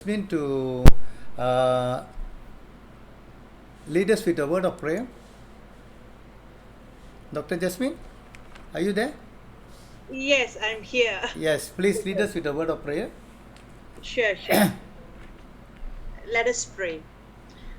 Jasmine to uh, lead us with a word of prayer. Dr. Jasmine, are you there? Yes, I'm here. Yes, please lead us with a word of prayer. Sure, sure. Let us pray.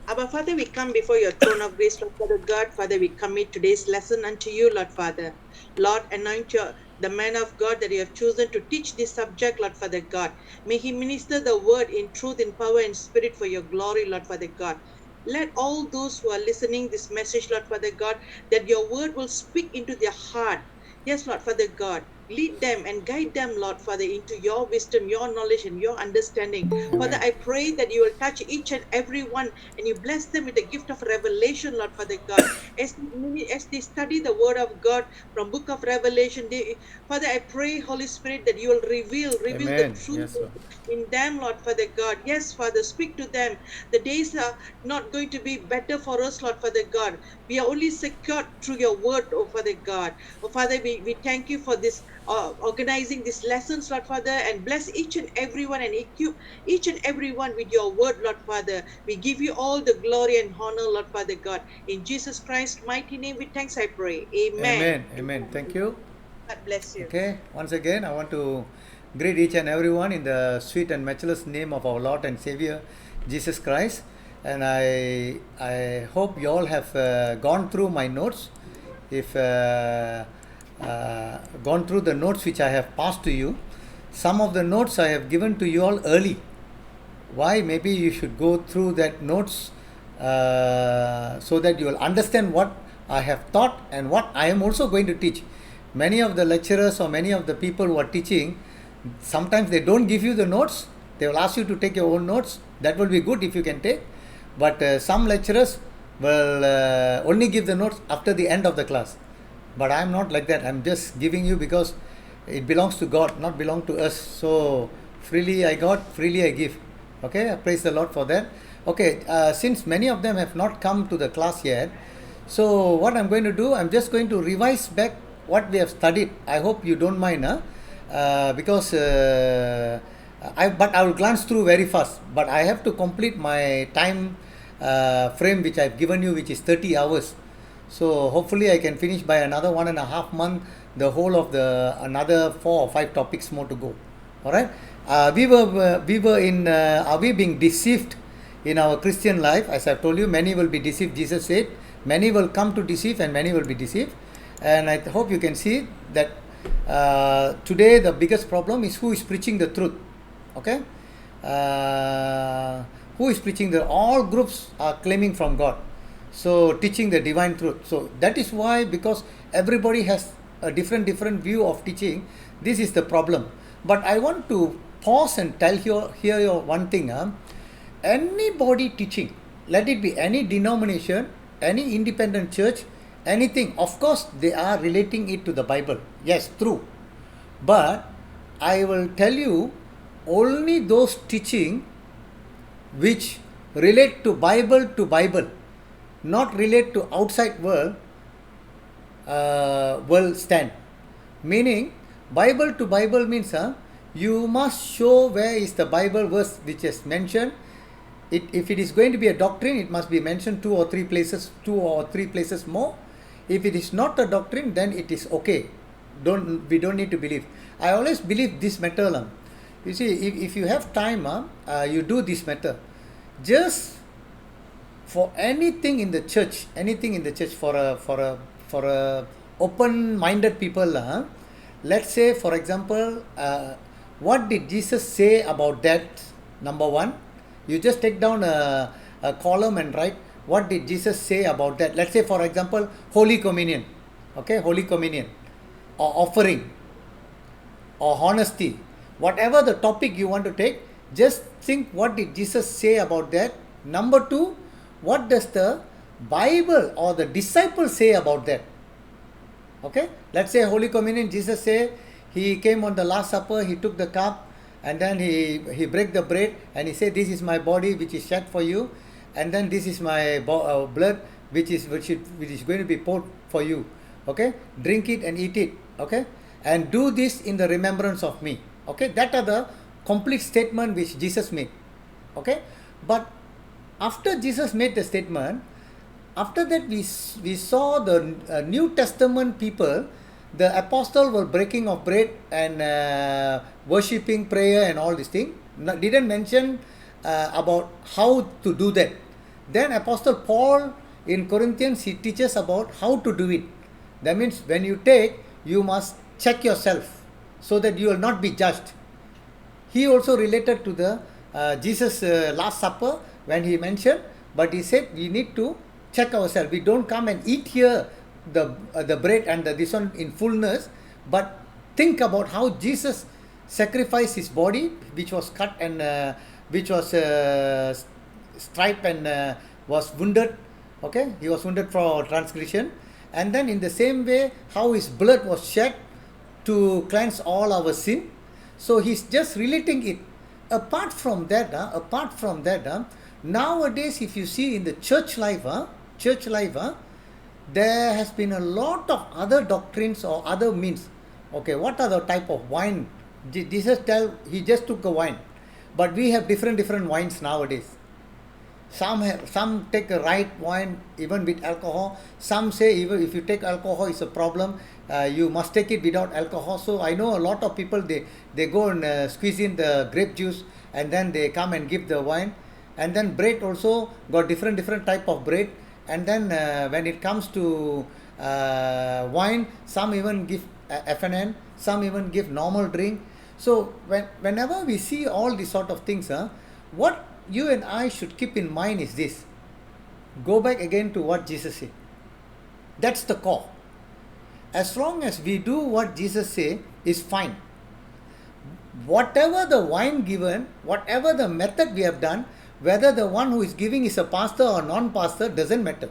Our Father, we come before your throne of grace, Lord Father God. Father, we commit today's lesson unto you, Lord Father. Lord, anoint the man of God that you have chosen to teach this subject, Lord Father God. May he minister the word in truth, in power, and spirit for your glory, Lord Father God. Let all those who are listening this message, Lord Father God, that your word will speak into their heart. Yes, Lord Father God. Lead them and guide them, Lord Father, into your wisdom, your knowledge, and your understanding. Father, Amen. I pray that you will touch each and every one and you bless them with the gift of revelation, Lord Father God. As they study the word of God from book of Revelation, Father, I pray, Holy Spirit, that you will reveal the Amen. truth Yes, Lord. in them, Lord Father God. Yes, Father, speak to them. The days are not going to be better for us, Lord Father God. We are only secured through your word, oh Father God. Oh Father, we thank you for this organizing these lessons, Lord Father, and bless each and everyone and equip each and everyone with your word, Lord Father. We give you all the glory and honor, Lord Father God. In Jesus Christ's mighty name, with thanks I pray. Amen. Amen. Amen. Thank Amen. you. God bless you. Okay, once again, I want to greet each and everyone in the sweet and matchless name of our Lord and Savior, Jesus Christ. And I hope you all have gone through my notes. If gone through the notes which I have passed to you, some of the notes I have given to you all early. Why? Maybe you should go through that notes so that you will understand what I have taught and what I am also going to teach. Many of the lecturers or many of the people who are teaching, sometimes they don't give you the notes. They will ask you to take your own notes. That will be good if you can take. But some lecturers will only give the notes after the end of the class. But I'm not like that. I'm just giving you because it belongs to God, not belong to us. So freely I got, freely I give. Okay, I praise the Lord for that. Okay, since many of them have not come to the class yet, so what I'm going to do, I'm just going to revise back what we have studied. I hope you don't mind, huh? Because but I will glance through very fast. But I have to complete my time frame which I've given you, which is 30 hours. So hopefully I can finish by another 1.5 months the whole of the another 4 or 5 topics more to go. All right. We were in. Are we being deceived in our Christian life? As I've told you, many will be deceived. Jesus said, many will come to deceive, and many will be deceived. And I hope you can see that today the biggest problem is who is preaching the truth. Okay. Who is preaching the? All groups are claiming from God, so teaching the divine truth. So that is why, because everybody has a different view of teaching, this is the problem. But I want to pause and tell you here your one thing, huh? Anybody teaching, let it be any denomination, any independent church, anything, of course they are relating it to the Bible. Yes, true. But I will tell you, only those teaching which relate to Bible, not relate to outside world, will stand. Meaning, Bible to Bible means you must show where is the Bible verse which is mentioned. If it is going to be a doctrine, it must be mentioned 2 or 3 places more. If it is not a doctrine, then it is okay. We don't need to believe. I always believe this matter. You see, if you have time, you do this matter. Just for anything in the church for a open-minded people, let's say, for example, what did Jesus say about that? Number one, you just take down a column and write what did Jesus say about that. Let's say, for example, Holy Communion. Okay, Holy Communion, or offering, or honesty, whatever the topic you want to take, just think what did Jesus say about that. Number two, what does the Bible or the disciples say about that? Okay, let's say Holy Communion, Jesus say he came on the Last Supper, he took the cup, and then he break the bread, and he said, this is my body which is shed for you, and then this is my blood which is going to be poured for you. Okay, drink it and eat it. Okay, and do this in the remembrance of me. Okay, that are the complete statement which Jesus made. Okay, but after Jesus made the statement, after that we saw the New Testament people, the apostle were breaking of bread and worshipping, prayer and all these things. Didn't mention about how to do that. Then Apostle Paul in Corinthians, he teaches about how to do it. That means when you take, you must check yourself so that you will not be judged. He also related to the Jesus Last Supper when he mentioned, but he said we need to check ourselves. We don't come and eat here the bread and this one in fullness, but think about how Jesus sacrificed his body, which was cut and which was striped and was wounded. Okay, he was wounded for transgression, and then in the same way, how his blood was shed to cleanse all our sin. So he's just relating it. Apart from that, nowadays, if you see in the church life, there has been a lot of other doctrines or other means. Okay, what are the type of wine? Jesus he just took a wine, but we have different wines nowadays. Some take a right wine even with alcohol. Some say even if you take alcohol, it's a problem. You must take it without alcohol. So I know a lot of people, they go and squeeze in the grape juice and then they come and give the wine. And then bread also got different type of bread. And then when it comes to wine, some even give FNN, some even give normal drink. So whenever we see all these sort of things, what you and I should keep in mind is this. Go back again to what Jesus said. That's the core. As long as we do what Jesus said is fine. Whatever the wine given, whatever the method we have done, whether the one who is giving is a pastor or non-pastor, doesn't matter.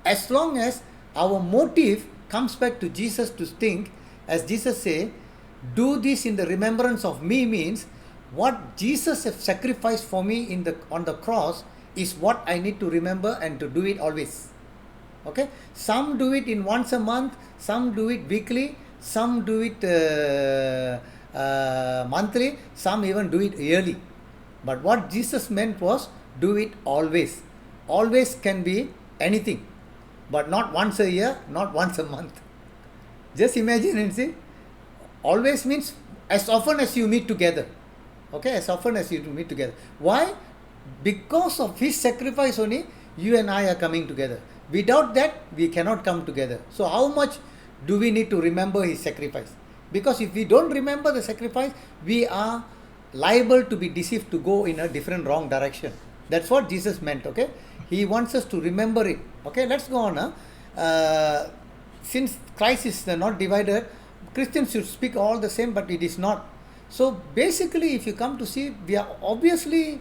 As long as our motive comes back to Jesus to think, as Jesus say, do this in the remembrance of me, means what Jesus has sacrificed for me on the cross is what I need to remember and to do it always. Okay, some do it in once a month, some do it weekly, some do it monthly, some even do it yearly. But what Jesus meant was do it always. Always can be anything, but not once a year, not once a month. Just imagine and see. Always means as often as you meet together. Okay, as often as you meet together. Why? Because of his sacrifice only, you and I are coming together. Without that, we cannot come together. So how much do we need to remember his sacrifice? Because if we don't remember the sacrifice, we are liable to be deceived to go in a different wrong direction. That's what Jesus meant. Okay, he wants us to remember it. Okay, let's go on. Since Christ is not divided, Christians should speak all the same, but it is not. So basically, if you come to see, we are obviously,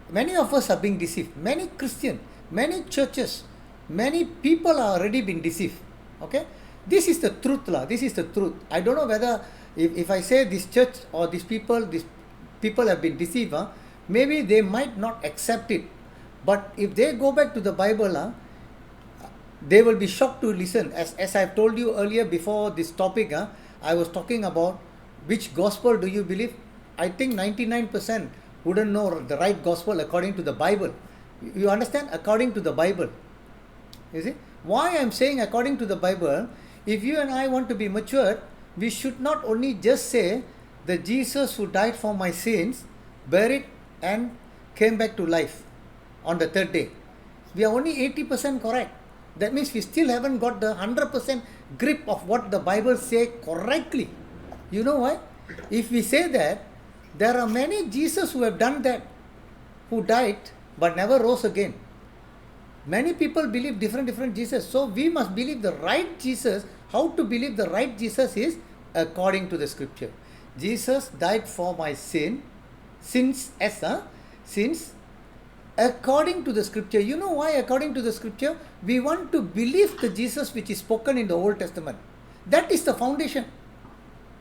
many of us are being deceived. Many Christians, many churches, many people are already being deceived. Okay, this is the truth, lah. This is the truth. I don't know whether if I say this church or these people have been deceived, maybe they might not accept it. But if they go back to the Bible, they will be shocked to listen. As I've told you earlier before this topic, I was talking about which gospel do you believe. I think 99% wouldn't know the right gospel according to the Bible. You understand? According to the Bible. You see? Why I'm saying according to the Bible, if you and I want to be matured, we should not only just say that Jesus who died for my sins, buried and came back to life on the third day. We are only 80% correct. That means we still haven't got the 100% grip of what the Bible says correctly. You know why? If we say that, there are many Jesus who have done that, who died but never rose again. Many people believe different Jesus. So we must believe the right Jesus. How to believe the right Jesus is according to the scripture. Jesus died for my sins according to the scripture. You know why according to the scripture? We want to believe the Jesus which is spoken in the Old Testament. That is the foundation.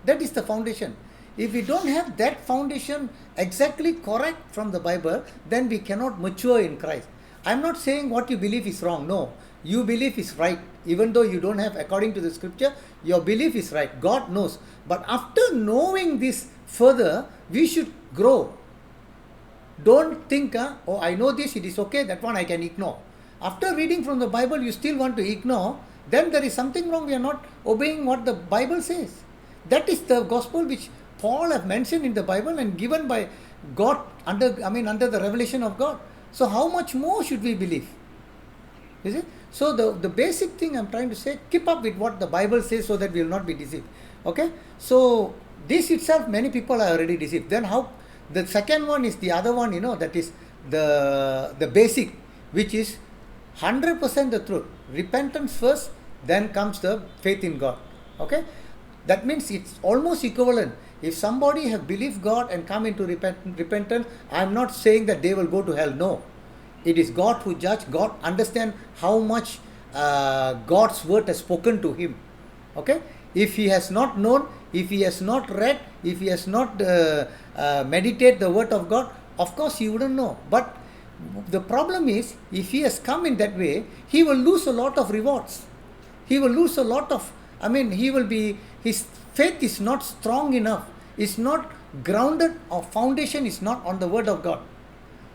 That is the foundation. If we don't have that foundation exactly correct from the Bible, then we cannot mature in Christ. I'm not saying what you believe is wrong. No, you believe is right. Even though you don't have according to the scripture, your belief is right. God knows. But after knowing this further, we should grow. Don't think, oh, I know this, it is okay, that one I can ignore. After reading from the Bible, you still want to ignore, then there is something wrong. We are not obeying what the Bible says. That is the gospel which Paul have mentioned in the Bible and given by God under the revelation of God. So how much more should we believe? Is it? So the basic thing I'm trying to say, keep up with what the Bible says so that we will not be deceived. Okay? So this itself, many people are already deceived. Then how? The second one is the other one, that is the basic, which is 100% the truth. Repentance first, then comes the faith in God. Okay? That means it's almost equivalent. If somebody have believed God and come into repentance, I'm not saying that they will go to hell. No. It is God who judge. God understand how much God's word has spoken to him. Okay? If he has not known, if he has not read, if he has not meditate the word of God, of course he wouldn't know. But the problem is, if he has come in that way, he will lose a lot of rewards. He will lose a lot of, his faith is not strong enough. It's not grounded, or foundation is not on the word of God.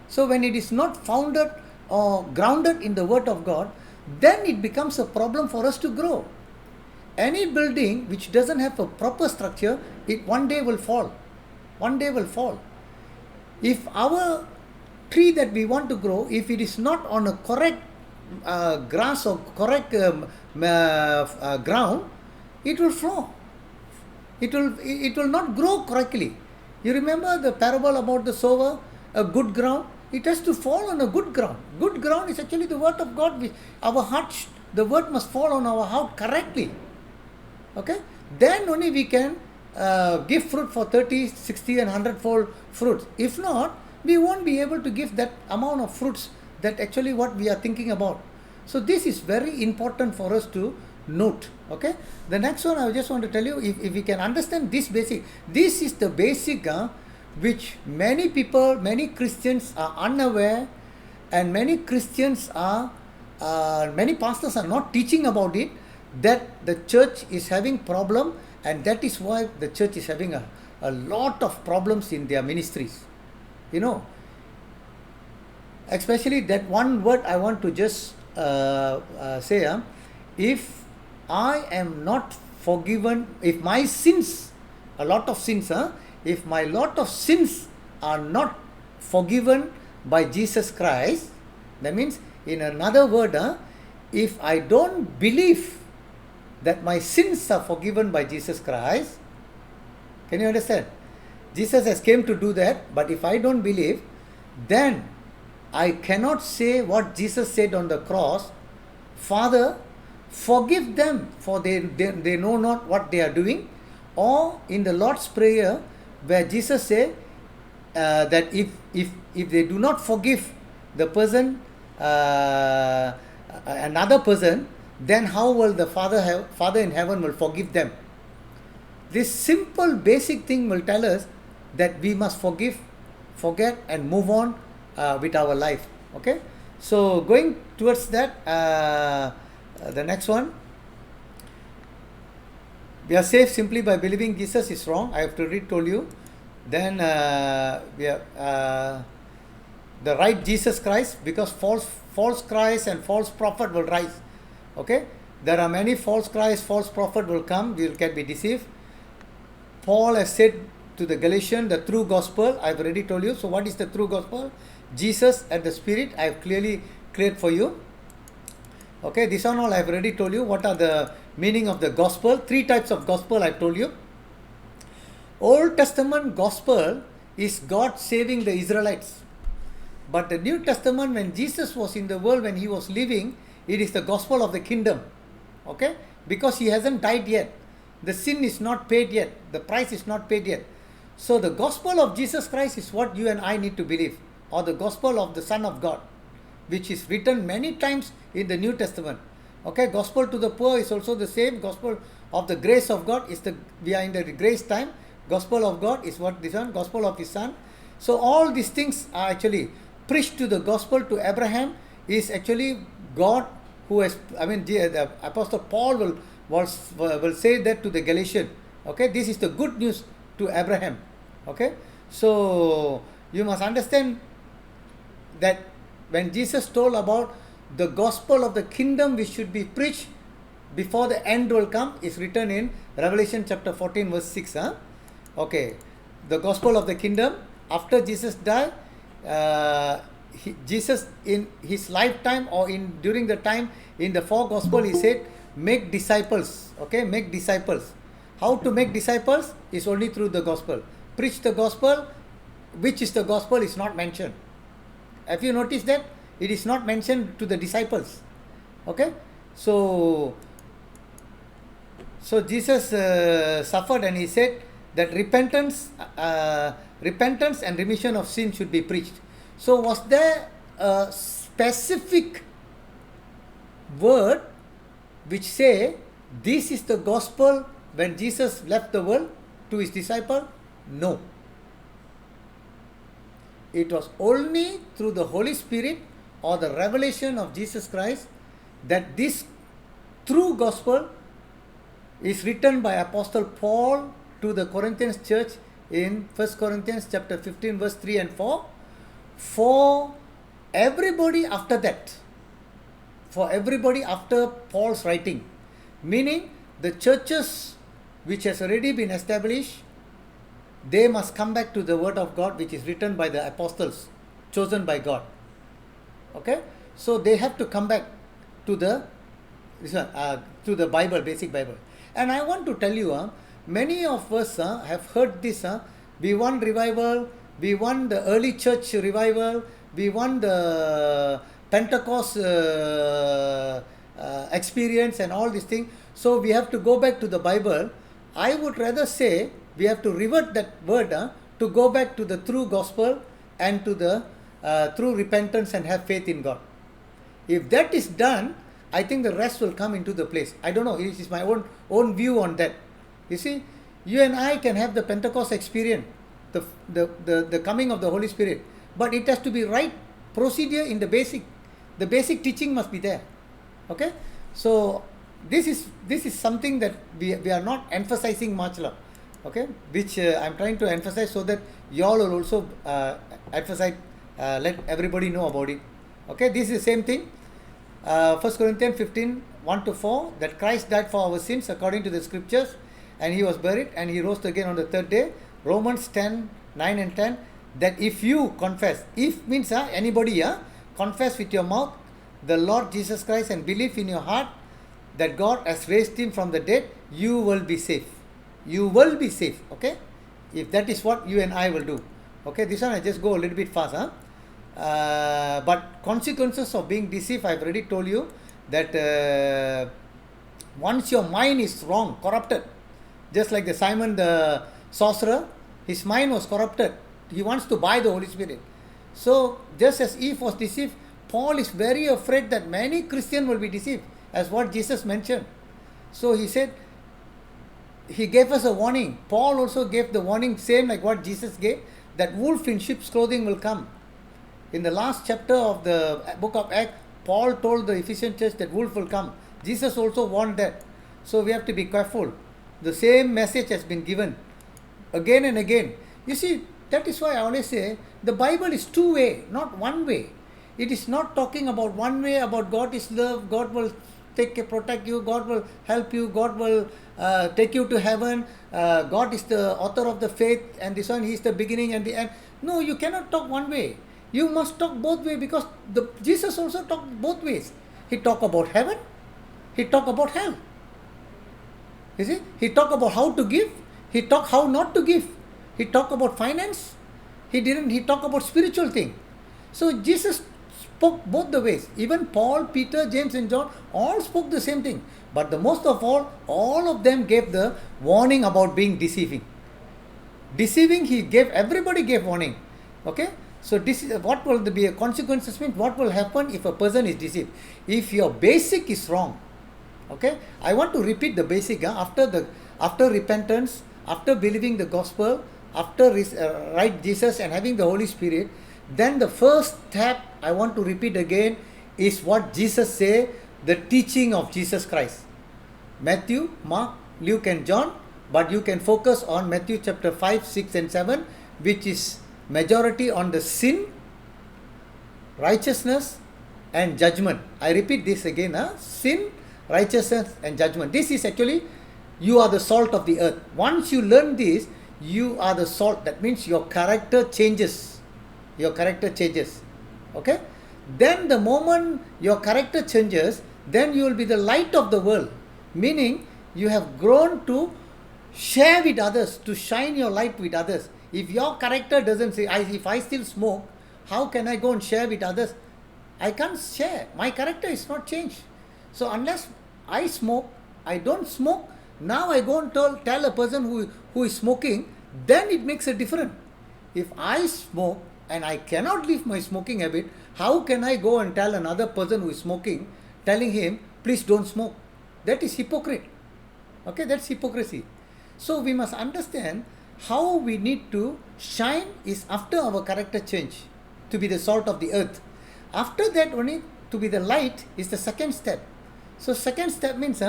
So when it is not founded or grounded in the word of God, then it becomes a problem for us to grow. Any building which doesn't have a proper structure, it one day will fall. One day will fall. If our tree that we want to grow, if it is not on a correct grass or correct ground, it will fall. It will not grow correctly. You remember the parable about the sower, a good ground? It has to fall on a good ground. Good ground is actually the word of God. Our heart, the word must fall on our heart correctly. Okay? Then only we can give fruit for 30, 60 and 100-fold fruits. If not, we won't be able to give that amount of fruits that actually what we are thinking about. So this is very important for us to note. Okay? The next one I just want to tell you, if we can understand this basic, this is the basic which many people, many Christians are unaware, and many Christians many pastors are not teaching about it, that the church is having problem, and that is why the church is having a lot of problems in their ministries. Especially that one word I want to just say, if I am not forgiven, if my sins, a lot of sins, if my lot of sins are not forgiven by Jesus Christ, that means, in another word, if I don't believe that my sins are forgiven by Jesus Christ, can you understand? Jesus has came to do that, but if I don't believe, then I cannot say what Jesus said on the cross, Father, forgive them, for they know not what they are doing. Or in the Lord's Prayer, where Jesus said that if they do not forgive the person, another person, then how will the Father in heaven will forgive them? This simple basic thing will tell us that we must forgive, forget and move on with our life. Okay? So going towards that, the next one, we are saved simply by believing Jesus is wrong. I have already told you. Then the right Jesus Christ, because false Christ and false prophet will rise. Okay, there are many false Christ, false prophet will come. We can be deceived. Paul has said to the Galatians, the true gospel. I have already told you. So what is the true gospel? Jesus and the Spirit. I have clearly cleared for you. Okay, this one all I have already told you. What are the meaning of the gospel? 3 types of gospel I have told you. Old Testament gospel is God saving the Israelites. But the New Testament, when Jesus was in the world, when he was living, it is the gospel of the kingdom. Okay? Because he hasn't died yet. The sin is not paid yet. The price is not paid yet. So the gospel of Jesus Christ is what you and I need to believe. Or the gospel of the Son of God, which is written many times in the New Testament. Okay, gospel to the poor is also the same. Gospel of the grace of God is we are in the grace time. Gospel of God is what this one, gospel of his Son. So all these things are actually preached to the gospel to Abraham is actually God who has, the Apostle Paul will say that to the Galatians. Okay, this is the good news to Abraham. Okay, so you must understand that when Jesus told about the gospel of the kingdom which should be preached before the end will come, is written in Revelation chapter 14 verse 6. Okay, the gospel of the kingdom, after Jesus died, Jesus in his lifetime or during the time in the four gospel, he said, make disciples. Okay, make disciples. How to make disciples is only through the gospel. Preach the gospel. Which is the gospel is not mentioned. Have you noticed that? It is not mentioned to the disciples. Okay, so Jesus suffered, and he said that repentance and remission of sin should be preached. So was there a specific word which say this is the gospel when Jesus left the world to his disciple? No. It was only through the Holy Spirit or the revelation of Jesus Christ that this true gospel is written by Apostle Paul to the Corinthians church in 1 Corinthians chapter 15 verse 3 and 4. For everybody after that, for everybody after Paul's writing, meaning the churches which has already been established, they must come back to the word of God which is written by the apostles chosen by God. Okay, so they have to come back to the Bible, basic Bible. And I want to tell you, many of us have heard this. We want revival, we want the early church revival, we want the Pentecost experience and all these things. So we have to go back to the Bible. I would rather say we have to revert that word to go back to the true gospel and to the true repentance and have faith in God. If that is done, I think the rest will come into the place. I don't know, it is my own view on that. You see, you and I can have the Pentecost experience, the coming of the Holy Spirit, but it has to be right procedure in the basic. The basic teaching must be there. Okay, so this is something that we are not emphasizing much, okay, which I'm trying to emphasize so that you all will also emphasize, let everybody know about it. Okay, this is the same thing. 1 Corinthians 15, 1-4, that Christ died for our sins according to the scriptures, and he was buried, and he rose again on the third day. Romans 10, 9 and 10, that if you confess, if means anybody, confess with your mouth the Lord Jesus Christ and believe in your heart that God has raised him from the dead, you will be safe. You will be safe. Okay, if that is what you and I will do. Okay, this one I just go a little bit fast. But consequences of being deceived, I've already told you that once your mind is wrong, corrupted, just like the Simon the sorcerer, his mind was corrupted. He wants to buy the Holy Spirit. So just as Eve was deceived, Paul is very afraid that many Christians will be deceived, as what Jesus mentioned. So he said, he gave us a warning. Paul also gave the warning, same like what Jesus gave, that wolf in sheep's clothing will come. In the last chapter of the book of Acts, Paul told the Ephesian church that wolf will come. Jesus also warned that. So we have to be careful. The same message has been given again and again. You see, that is why I always say the Bible is two-way, not one way. It is not talking about one way, about God is love, God will protect you, God will help you, God will take you to heaven, God is the author of the faith, and this one, he is the beginning and the end. No, you cannot talk one way. You must talk both ways, because Jesus also talked both ways. He talked about heaven, he talked about hell. You see, he talked about how to give, he talked how not to give. He talked about finance, he talked about spiritual thing. So Jesus spoke both the ways. Even Paul, Peter, James and John all spoke the same thing. But the most of all of them gave the warning about being deceiving. Deceiving, everybody gave warning. Okay? So this is what will be a consequences, means what will happen if a person is deceived. If your basic is wrong. Okay? I want to repeat the basic. After repentance, after believing the gospel, after right Jesus and having the Holy Spirit, then the first step I want to repeat again is what Jesus said, the teaching of Jesus Christ. Matthew, Mark, Luke and John, but you can focus on Matthew chapter 5, 6 and 7, which is majority on the sin righteousness and judgment. I repeat this again, sin, righteousness and judgment. This is actually, you are the salt of the earth. Once you learn this, you are the salt. That means your character changes. Your character changes. Okay? Then the moment your character changes, then you will be the light of the world. Meaning, you have grown to share with others, to shine your light with others. If your character doesn't say, if I still smoke, how can I go and share with others? I can't share. My character is not changed. So unless I smoke, I don't smoke. Now I go and tell a person who is smoking, then it makes a difference. If I smoke and I cannot leave my smoking habit, how can I go and tell another person who is smoking, telling him, please don't smoke? That is hypocrite. Okay, that's hypocrisy. So we must understand how we need to shine is after our character change, to be the salt of the earth. After that only, to be the light is the second step. So second step means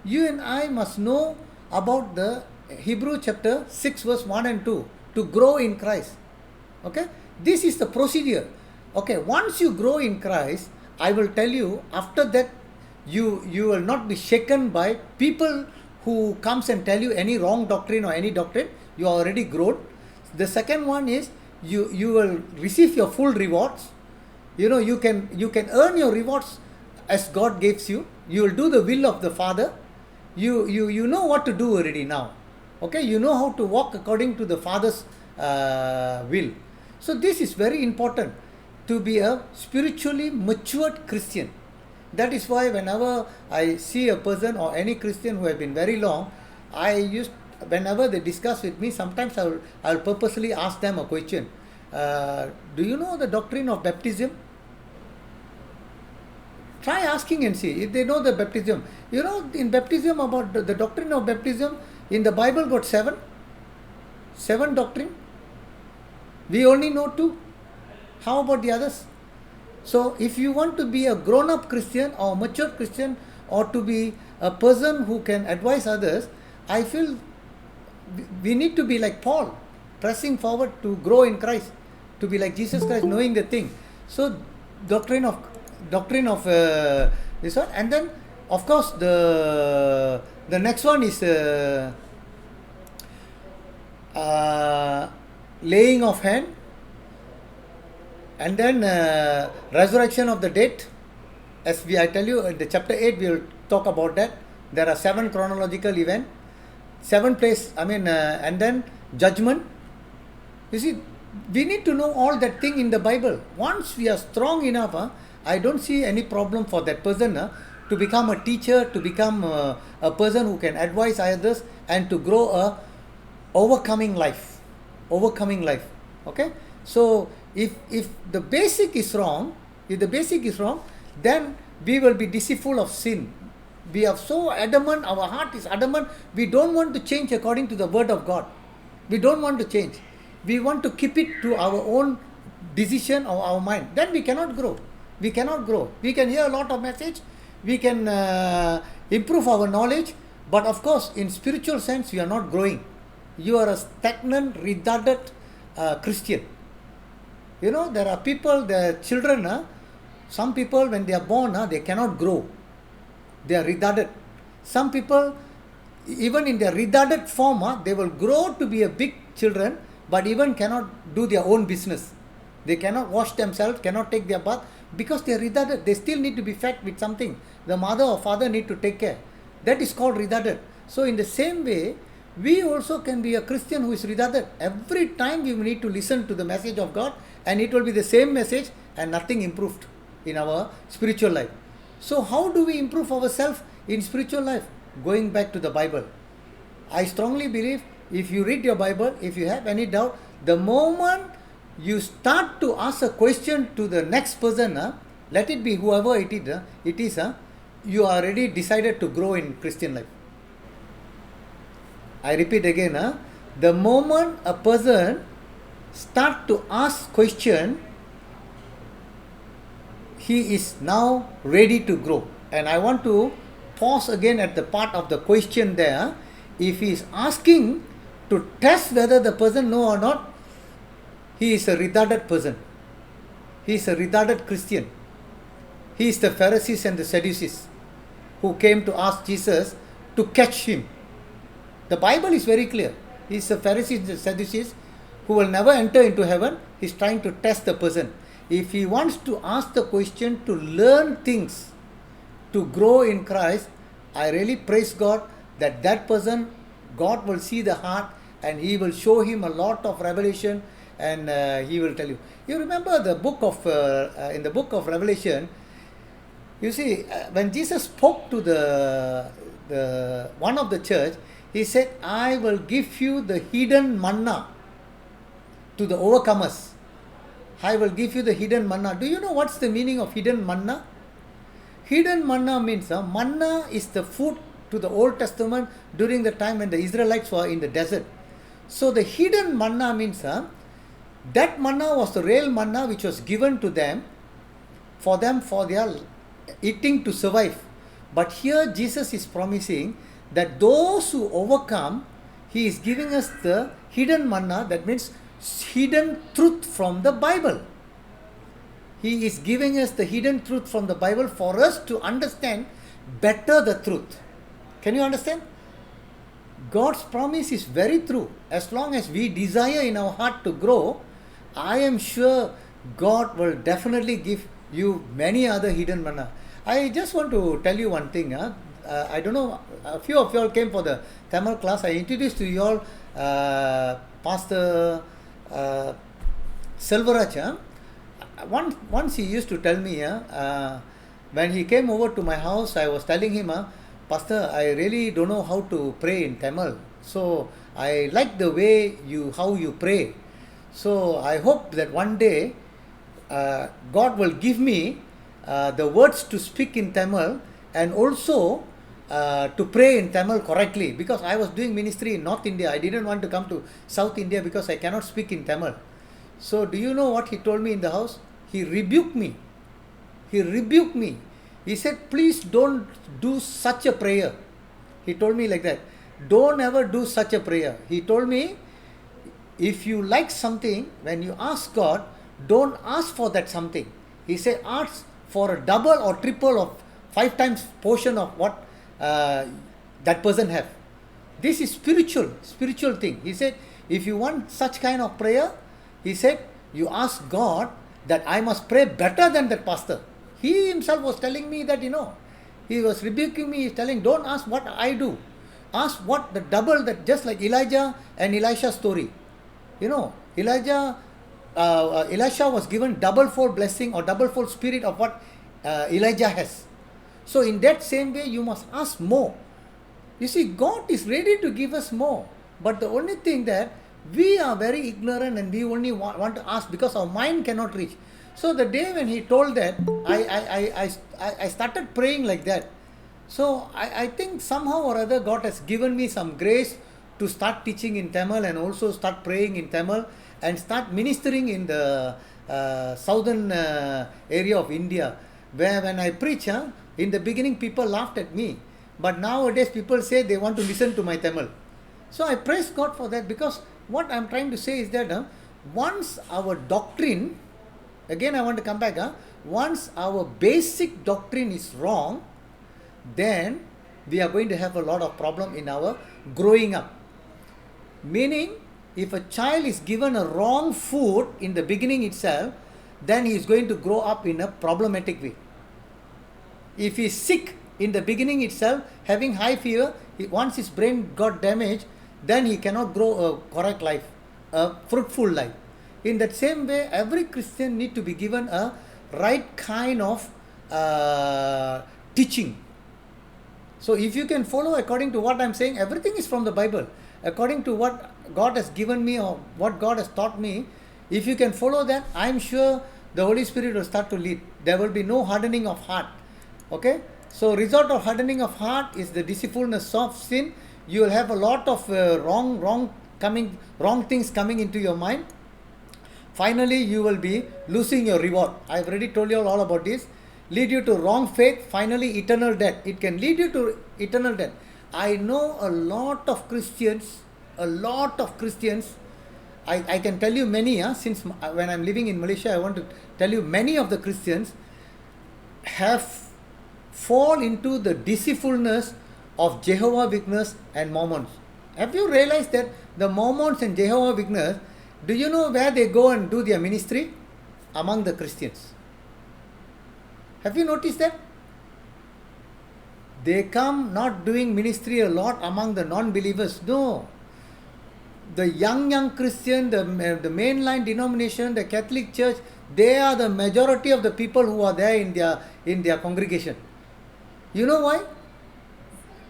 you and I must know about the Hebrew chapter 6 verse 1 and 2 to grow in Christ. Okay, this is the procedure. Okay, once you grow in Christ, I will tell you, after that you will not be shaken by people who comes and tell you any wrong doctrine or any doctrine. You are already grown. The second one is you will receive your full rewards. You know, you can earn your rewards as God gives you. You will do the will of the Father. You know what to do already now. Okay, you know how to walk according to the Father's will. So this is very important, to be a spiritually matured Christian. That is why whenever I see a person or any Christian who have been very long, whenever they discuss with me, sometimes I'll purposely ask them a question. Do you know the doctrine of baptism? Try asking and see if they know the baptism. You know, in baptism, about the doctrine of baptism, in the Bible got seven doctrine. We only know 2. How about the others? So if you want to be a grown-up Christian or mature Christian, or to be a person who can advise others, I feel we need to be like Paul, pressing forward to grow in Christ, to be like Jesus Christ, knowing the thing. So doctrine of this one, and then of course the next one is laying of hand, and then resurrection of the dead. As I tell you, in the chapter 8 we will talk about that. There are 7 chronological events, 7 place, and then judgment. You see, we need to know all that thing in the Bible. Once we are strong enough, I don't see any problem for that person to become a teacher, to become a person who can advise others, and to grow a overcoming life. Okay, so if the basic is wrong, then we will be deceitful of sin. We are so adamant, our heart is adamant, we don't want to change according to the word of God. We don't want to change. We want to keep it to our own decision or our mind. Then we cannot grow. We can hear a lot of message, we can improve our knowledge, but of course in spiritual sense we are not growing. You are a stagnant, retarded Christian. You know, there are people, their children, some people when they are born, they cannot grow. They are retarded. Some people, even in their retarded form, they will grow to be a big children, but even cannot do their own business. They cannot wash themselves, cannot take their bath, because they are retarded. They still need to be fed with something. The mother or father need to take care. That is called retarded. So in the same way, we also can be a Christian who is retarded. Every time we need to listen to the message of God, and it will be the same message and nothing improved in our spiritual life. So how do we improve ourselves in spiritual life? Going back to the Bible. I strongly believe, if you read your Bible, if you have any doubt, the moment you start to ask a question to the next person, let it be whoever it is, you are already decided to grow in Christian life. I repeat again, the moment a person start to ask question, he is now ready to grow. And I want to pause again at the part of the question there. If he is asking to test whether the person know or not, he is a retarded person. He is a retarded Christian. He is the Pharisees and the Sadducees who came to ask Jesus to catch him. The Bible is very clear. He is the Pharisees and the Sadducees who will never enter into heaven. He is trying to test the person. If he wants to ask the question to learn things, to grow in Christ, I really praise God that that person, God will see the heart and He will show him a lot of revelation, and He will tell you. You remember the book of in the book of Revelation, you see, when Jesus spoke to the one of the church, He said, I will give you the hidden manna to the overcomers. I will give you the hidden manna. Do you know what's the meaning of hidden manna? Hidden manna means, manna is the food to the Old Testament during the time when the Israelites were in the desert. So the hidden manna means, that manna was the real manna which was given to them for their eating to survive. But here Jesus is promising that those who overcome, He is giving us the hidden manna, that means hidden truth from the Bible. He is giving us the hidden truth from the Bible for us to understand better the truth. Can you understand? God's promise is very true. As long as we desire in our heart to grow, I am sure God will definitely give you many other hidden manna. I just want to tell you one thing. I don't know, a few of you all came for the Tamil class. I introduced to you all Pastor Selvaraj. Once he used to tell me, when he came over to my house, I was telling him, Pastor, I really don't know how to pray in Tamil. So I like the way how you pray. So I hope that one day God will give me the words to speak in Tamil, and also to pray in Tamil correctly, because I was doing ministry in North India. I didn't want to come to South India because I cannot speak in Tamil. So do you know what he told me in the house? He rebuked me. He rebuked me. He said, please don't do such a prayer. He told me like that. Don't ever do such a prayer. He told me, if you like something, when you ask God, don't ask for that something. He said, ask for a double or triple of 5 times portion of what that person have. This is spiritual thing. He said, if you want such kind of prayer, he said, you ask God that I must pray better than that pastor. He himself was telling me that, he was rebuking me. He's telling, don't ask what I do. Ask what the double, that just like Elijah and Elisha's story. Elisha was given double-fold blessing or double-fold spirit of what Elijah has. So in that same way, you must ask more. You see, God is ready to give us more. But the only thing that we are very ignorant, and we only want to ask because our mind cannot reach. So the day when he told that, I started praying like that. So I think somehow or other God has given me some grace to start teaching in Tamil, and also start praying in Tamil, and start ministering in the southern area of India, where when I preach, in the beginning people laughed at me, but nowadays people say they want to listen to my Tamil. So I praise God for that, because what I'm trying to say is that once our doctrine, again I want to come back, once our basic doctrine is wrong, then we are going to have a lot of problem in our growing up. Meaning, if a child is given a wrong food in the beginning itself, then he is going to grow up in a problematic way. If he is sick in the beginning itself, having high fever, once his brain got damaged, then he cannot grow a correct life, a fruitful life. In that same way, every Christian need to be given a right kind of teaching. So if you can follow according to what I'm saying, everything is from the Bible. According to what God has given me or what God has taught me, if you can follow that, I'm sure the Holy Spirit will start to lead. There will be no hardening of heart. Okay? So result of hardening of heart is the deceitfulness of sin. You will have a lot of wrong things coming into your mind. Finally, you will be losing your reward. I've already told you all about this. Lead you to wrong faith, finally eternal death. It can lead you to eternal death. I know a lot of Christians, I can tell you many, since when I'm living in Malaysia, I want to tell you many of the Christians have fall into the deceitfulness of Jehovah Witness and Mormons. Have you realized that the Mormons and Jehovah Witness, do you know where they go and do their ministry? Among the Christians. Have you noticed that? They come not doing ministry a lot among the non-believers. No. The young Christian, the mainline denomination, the Catholic Church, they are the majority of the people who are there in their congregation. You know why?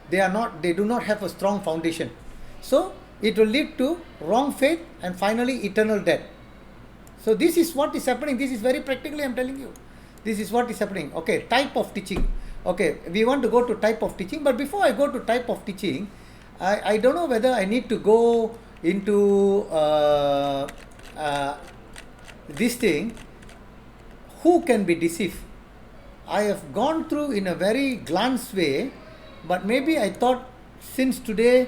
They do not have a strong foundation. So it will lead to wrong faith and finally eternal death. So this is what is happening. This is very practically, I'm telling you. This is what is happening. Okay, type of teaching. Okay, we want to go to type of teaching. But before I go to type of teaching, I don't know whether I need to go into this thing. Who can be deceived? I have gone through in a very glance way, but maybe I thought since today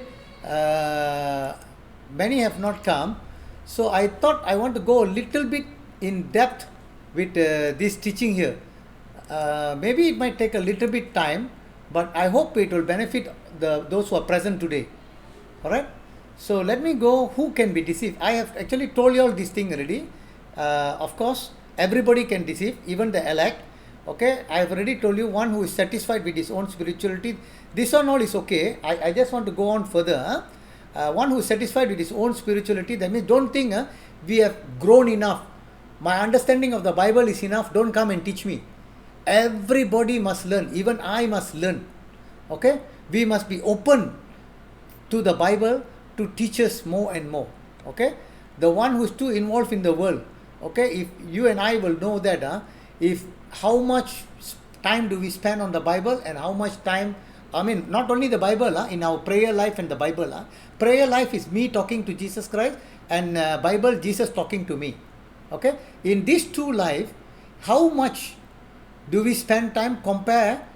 many have not come, so I thought I want to go a little bit in depth with this teaching here. Maybe it might take a little bit time, but I hope it will benefit those who are present today. Alright? So let me go. Who can be deceived? I have actually told you all this thing already. Of course, everybody can deceive, even the elect. Okay, I have already told you, one who is satisfied with his own spirituality. This one all is okay. I just want to go on further. One who is satisfied with his own spirituality, that means don't think we have grown enough. My understanding of the Bible is enough. Don't come and teach me. Everybody must learn. Even I must learn. Okay, we must be open to the Bible to teach us more and more. Okay, the one who is too involved in the world. Okay, if you and I will know that if how much time do we spend on the Bible and how much time, I mean, not only the Bible, in our prayer life and the Bible. Prayer life is me talking to Jesus Christ, and Bible, Jesus talking to me. Okay, in these two life, how much do we spend time compare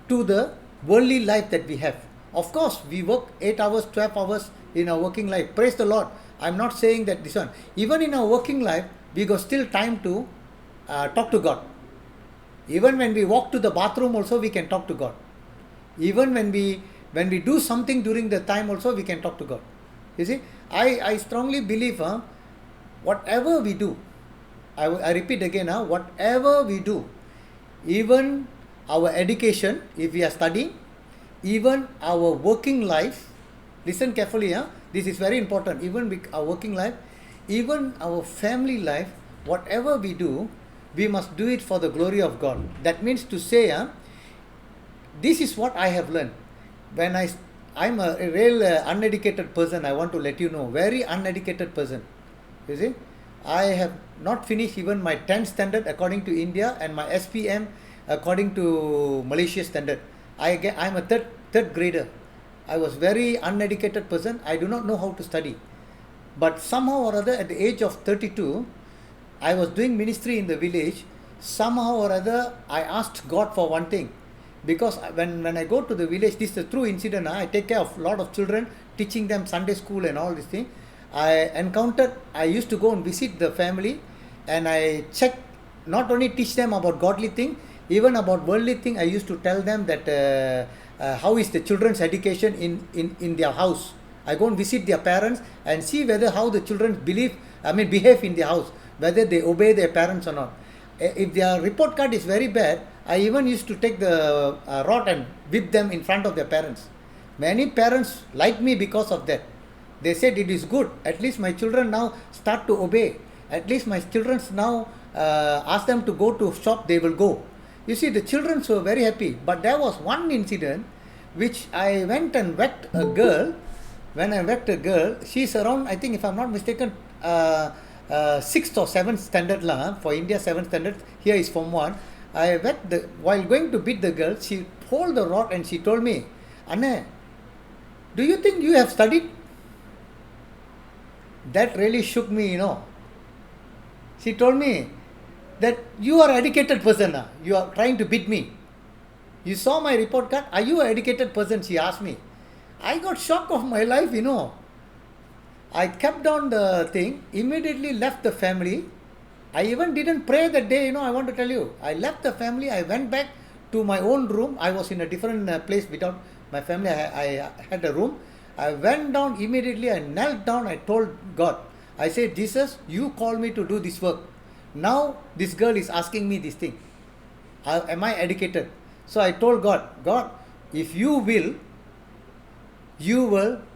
to the worldly life that we have? Of course, we work 8 hours, 12 hours in our working life. Praise the Lord. I'm not saying that this one. Even in our working life, we got still time to talk to God. Even when we walk to the bathroom also, we can talk to God. Even when we do something during the time also, we can talk to God. You see, I strongly believe whatever we do, I repeat again, whatever we do, even our education, if we are studying, even our working life, listen carefully, this is very important, even with our working life, even our family life, whatever we do, we must do it for the glory of God. That means to say, this is what I have learned. When I'm a real uneducated person, I want to let you know, very uneducated person. You see, I have not finished even my 10th standard according to India and my SPM according to Malaysia standard. I'm a third grader. I was very uneducated person. I do not know how to study. But somehow or other, at the age of 32, I was doing ministry in the village. Somehow or other, I asked God for one thing. Because when I go to the village, this is a true incident. I take care of a lot of children, teaching them Sunday school and all this thing. I used to go and visit the family, and I check, not only teach them about godly thing, even about worldly thing. I used to tell them that how is the children's education in their house. I go and visit their parents and see whether how the children behave in their house, whether they obey their parents or not. If their report card is very bad, I even used to take the rod and whip them in front of their parents. Many parents like me because of that. They said it is good. At least my children now start to obey. At least my children now ask them to go to shop, they will go. You see, the children were very happy. But there was one incident which I went and wept a girl. When I wept a girl, she's around, I think if I'm not mistaken, 6th or 7th standard for India 7th standard. Here is Form 1. I wept while going to beat the girl, she pulled the rod and she told me, Anne, do you think you have studied? That really shook me, She told me that you are an educated person. You are trying to beat me. You saw my report card. Are you an educated person? She asked me. I got shock of my life, I kept down the thing, immediately left the family. I even didn't pray that day, I want to tell you. I left the family, I went back to my own room. I was in a different place without my family. I had a room. I went down immediately, I knelt down, I told God, I said, Jesus, you called me to do this work. Now this girl is asking me this thing. Am I educated? So I told God, God, if you will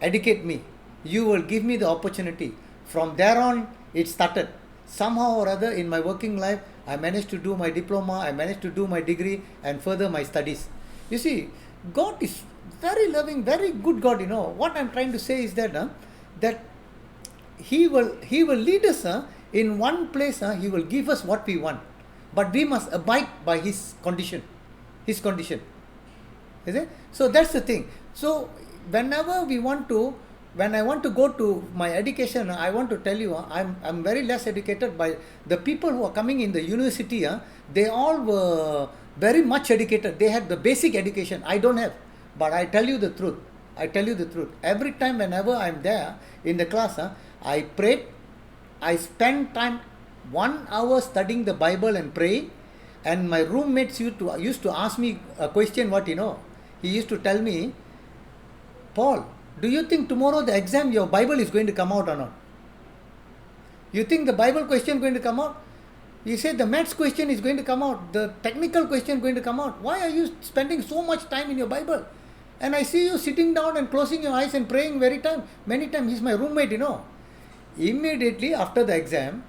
educate me. You will give me the opportunity. From there on, it started. Somehow or other in my working life, I managed to do my diploma, I managed to do my degree and further my studies. You see, God is very loving, very good God, What I'm trying to say is that, that He will lead us in one place, He will give us what we want. But we must abide by His condition. His condition. Is it? So that's the thing. So whenever when I want to go to my education, I want to tell you, I'm very less educated. By the people who are coming in the university, they all were very much educated. They had the basic education. I don't have. But I tell you the truth. Every time whenever I'm there in the class, I prayed. I spent time 1 hour studying the Bible and praying. And my roommates used to ask me a question, he used to tell me, Paul, do you think tomorrow the exam, your Bible is going to come out or not? You think the Bible question is going to come out? He said the maths question is going to come out, the technical question is going to come out. Why are you spending so much time in your Bible? And I see you sitting down and closing your eyes and praying many times. He's my roommate, Immediately after the exam,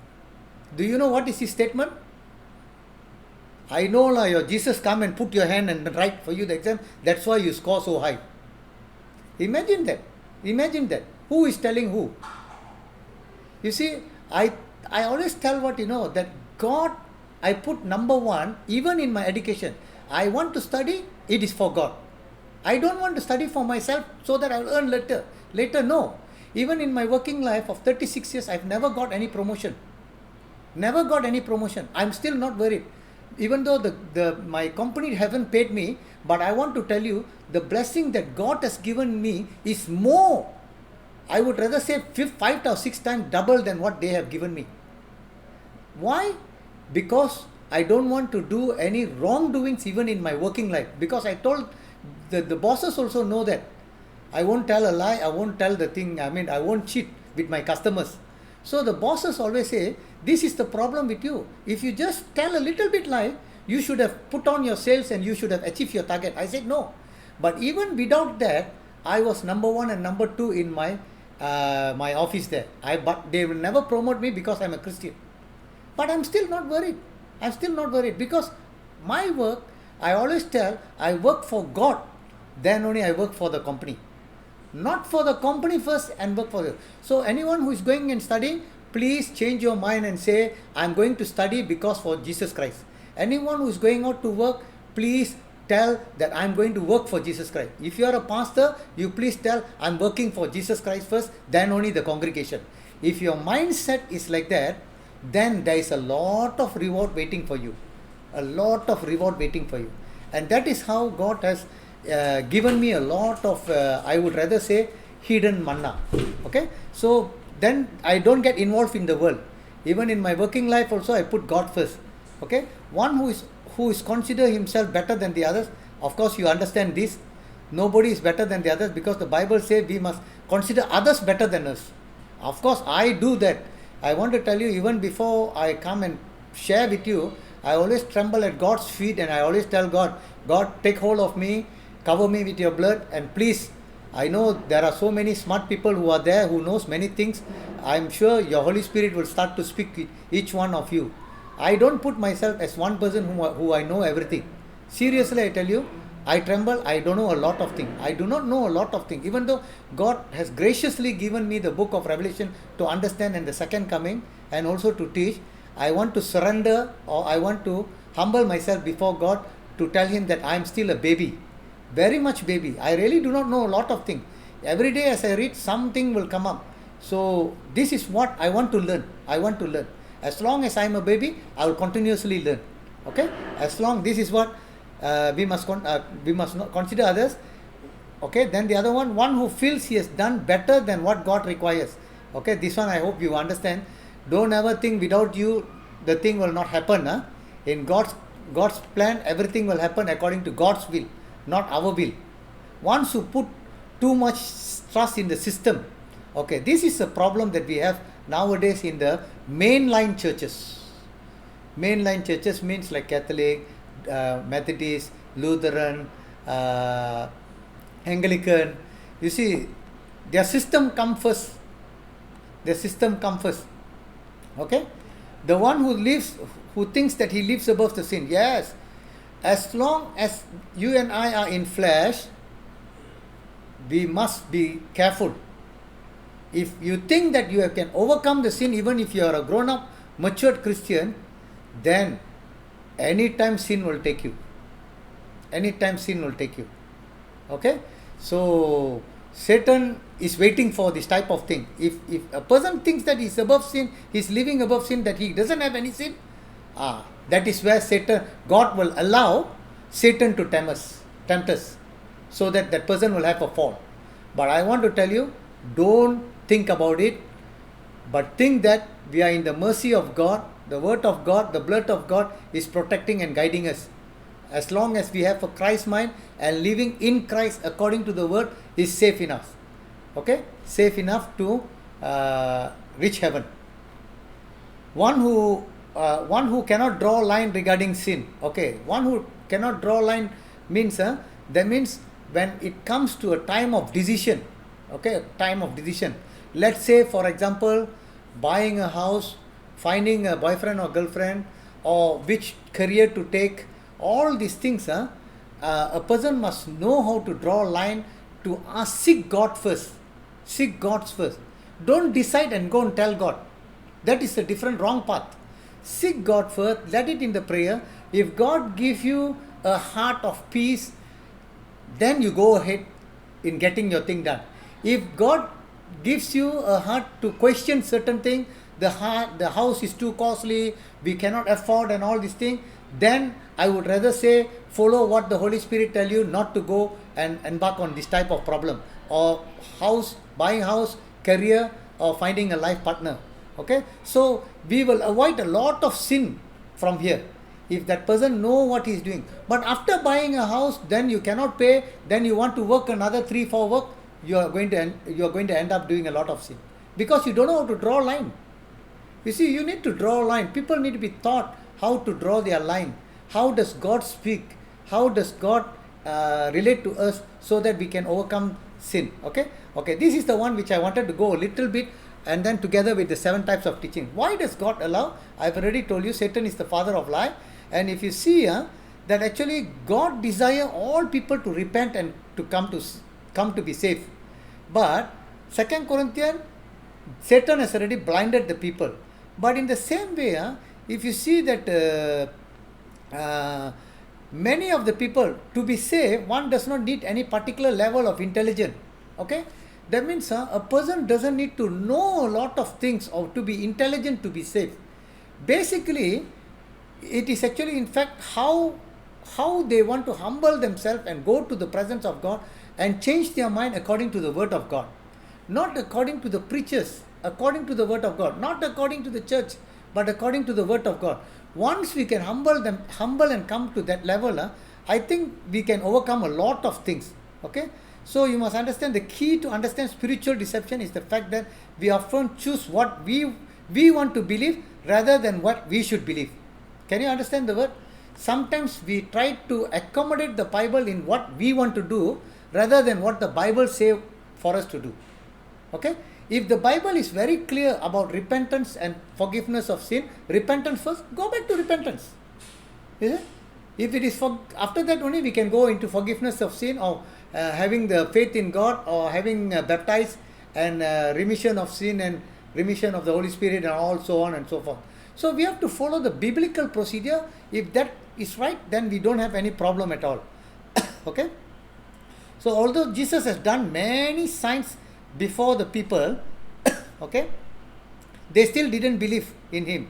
do you know what is his statement? I know your Jesus come and put your hand and write for you the exam. That's why you score so high. Imagine that. Who is telling who? You see, I always tell that God, I put number one, even in my education. I want to study, it is for God. I don't want to study for myself so that I will earn later. No. Even in my working life of 36 years, I've never got any promotion. I'm still not worried. Even though my company haven't paid me, but I want to tell you, the blessing that God has given me is more. I would rather say 5 or 6 times double than what they have given me. Why? Because I don't want to do any wrongdoings even in my working life. Because I told the bosses also know that. I won't tell a lie, I won't tell the thing, I won't cheat with my customers. So the bosses always say, this is the problem with you. If you just tell a little bit lie, you should have put on your sales and you should have achieved your target. I said no. But even without that, I was number 1 and number 2 in my office there. But they will never promote me because I'm a Christian. But I'm still not worried. Because my work, I always tell, I work for God. Then only I work for the company. Not for the company first and work for you. So anyone who is going and studying, please change your mind and say, I'm going to study because for Jesus Christ. Anyone who is going out to work, please tell that I'm going to work for Jesus Christ. If you are a pastor, you please tell, I'm working for Jesus Christ first, then only the congregation. If your mindset is like that, then there is a lot of reward waiting for you. And that is how God has given me a lot of, I would rather say, hidden manna. Okay, so then I don't get involved in the world. Even in my working life also, I put God first. Okay, one who is consider himself better than the others. Of course, you understand this. Nobody is better than the others because the Bible says we must consider others better than us. Of course, I do that. I want to tell you, even before I come and share with you, I always tremble at God's feet and I always tell God, God, take hold of me, cover me with your blood, and please, I know there are so many smart people who are there who knows many things. I'm sure your Holy Spirit will start to speak to each one of you. I don't put myself as one person who I know everything. Seriously, I tell you, I tremble. I don't know a lot of things. I do not know a lot of things. Even though God has graciously given me the book of Revelation to understand and the second coming and also to teach, I want to surrender, or I want to humble myself before God to tell Him that I am still a baby. Very much baby. I really do not know a lot of things. Every day as I read, something will come up. So this is what I want to learn. As long as I am a baby, I will continuously learn. Okay? As long, this is what we must not consider others. Okay? Then the other one who feels he has done better than what God requires. Okay, this one I hope you understand. Don't ever think without you the thing will not happen. Huh? In God's plan, everything will happen according to God's will, not our will. Once you put too much trust in the system, okay, this is a problem that we have nowadays in the mainline churches. Mainline churches means like Catholic, Methodist, Lutheran, Anglican. You see, their system comes first. Their system comes first. Okay? The one who thinks that he lives above the sin. Yes. As long as you and I are in flesh, we must be careful. If you think that you can overcome the sin, even if you are a grown-up, matured Christian, then anytime sin will take you. Anytime sin will take you. Okay? So, Satan is waiting for this type of thing. If a person thinks that he's above sin, he's living above sin, that he doesn't have any sin, that is where God will allow Satan to tempt us, so that that person will have a fall. But I want to tell you, don't think about it, but think that we are in the mercy of God, the word of God, the blood of God is protecting and guiding us. As long as we have a Christ mind and living in Christ according to the word is safe enough. Okay? Safe enough to reach heaven. One who cannot draw a line regarding sin. Okay? One who cannot draw a line means, that means when it comes to a time of decision. Okay? Time of decision. Let's say, for example, buying a house, finding a boyfriend or girlfriend, or which career to take. All these things, a person must know how to draw a line to seek God first. Seek God first. Don't decide and go and tell God. That is a different wrong path. Seek God first, let it in the prayer. If God gives you a heart of peace, then you go ahead in getting your thing done. If God gives you a heart to question certain thing, the house is too costly, we cannot afford and all these things, then I would rather say follow what the Holy Spirit tell you, not to go and embark on this type of problem, or buying house, career, or finding a life partner. Okay, so we will avoid a lot of sin from here if that person know what he is doing. But after buying a house, then you cannot pay, then you want to work another 3-4 work, you are going to end up doing a lot of sin, because you don't know how to draw a line. You see, you need to draw a line. People need to be taught how to draw their line. How does God speak? How does God relate to us, so that we can overcome sin? Okay, this is the one which I wanted to go a little bit, and then together with the 7 types of teaching. Why does God allow? I've already told you, Satan is the father of lie. And if you see that actually God desire all people to repent and to come to be saved. But 2 Corinthians, Satan has already blinded the people. But in the same way, if you see that many of the people, to be saved, one does not need any particular level of intelligence. Okay, that means a person doesn't need to know a lot of things or to be intelligent to be saved. Basically, it is actually, in fact, how they want to humble themselves and go to the presence of God and change their mind according to the word of God, not according to the preachers, according to the word of God, not according to the church, but according to the word of God. Once we can humble and come to that level, I think we can overcome a lot of things. Okay, so you must understand, the key to understand spiritual deception is the fact that we often choose what we want to believe rather than what we should believe. Can you understand the word? Sometimes we try to accommodate the Bible in what we want to do rather than what the Bible says for us to do. Okay? If the Bible is very clear about repentance and forgiveness of sin, repentance first, go back to repentance. Is it? If it is after that only we can go into forgiveness of sin, or having the faith in God, or having baptized, and remission of sin and remission of the Holy Spirit, and all so on and so forth. So we have to follow the biblical procedure. If that is right, then we don't have any problem at all. Okay? So although Jesus has done many signs before the people, okay, they still didn't believe in him.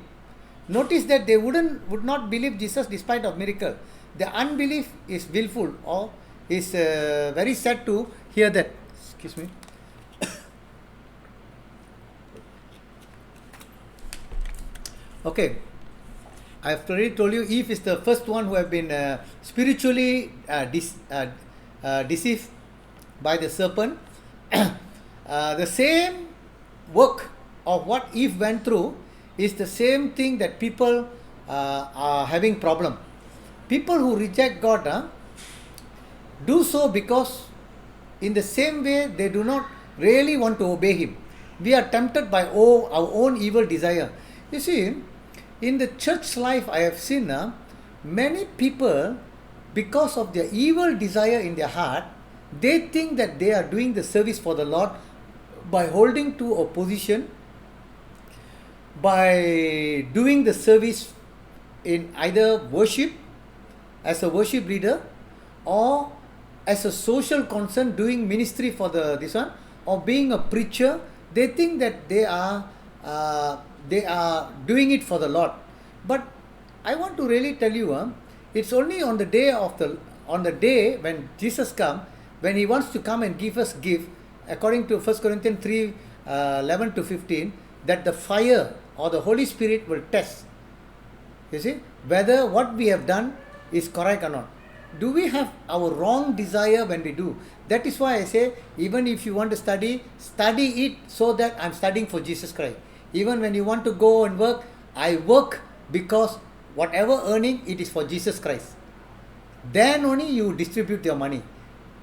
Notice that they would not believe Jesus despite of miracle. The unbelief is willful, or is very sad to hear that. Excuse me. Okay, I've already told you Eve is the first one who have been spiritually deceived by the serpent. The same work of what Eve went through is the same thing that people are having problem. People who reject God do so because in the same way they do not really want to obey Him. We are tempted by our own evil desire. You see, in the church life I have seen many people, because of their evil desire in their heart, they think that they are doing the service for the Lord by holding to a position, by doing the service in either worship as a worship leader or as a social concern doing ministry for this one, or being a preacher. They think that they are doing it for the Lord. But I want to really tell you, it's only on the day when Jesus comes, when He wants to come and give us gift, according to 1 Corinthians 3, 11 to 15, that the fire or the Holy Spirit will test, you see, whether what we have done is correct or not. Do we have our wrong desire when we do? That is why I say, even if you want to study it so that I'm studying for Jesus Christ. Even when you want to go and work, I work because whatever earning, it is for Jesus Christ. Then only you distribute your money.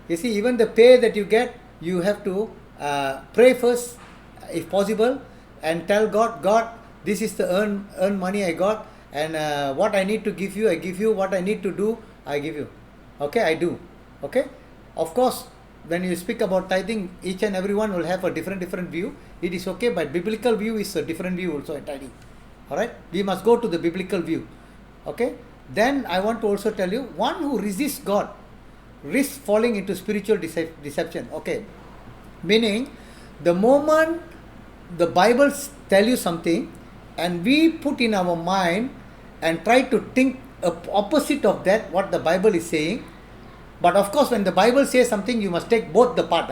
You see, even the pay that you get, you have to pray first, if possible, and tell God, God, this is the earn money I got, and what I need to give you, I give you. What I need to do, I give you. Okay, I do. Okay. Of course, when you speak about tithing, each and everyone will have a different view. It is okay, but biblical view is a different view also entirely. All right. We must go to the biblical view. Okay. Then I want to also tell you, one who resists God risks falling into spiritual deception. Okay. Meaning, the moment the Bible tell you something, and we put in our mind and try to think opposite of that what the Bible is saying. But of course, when the Bible says something, you must take both the part.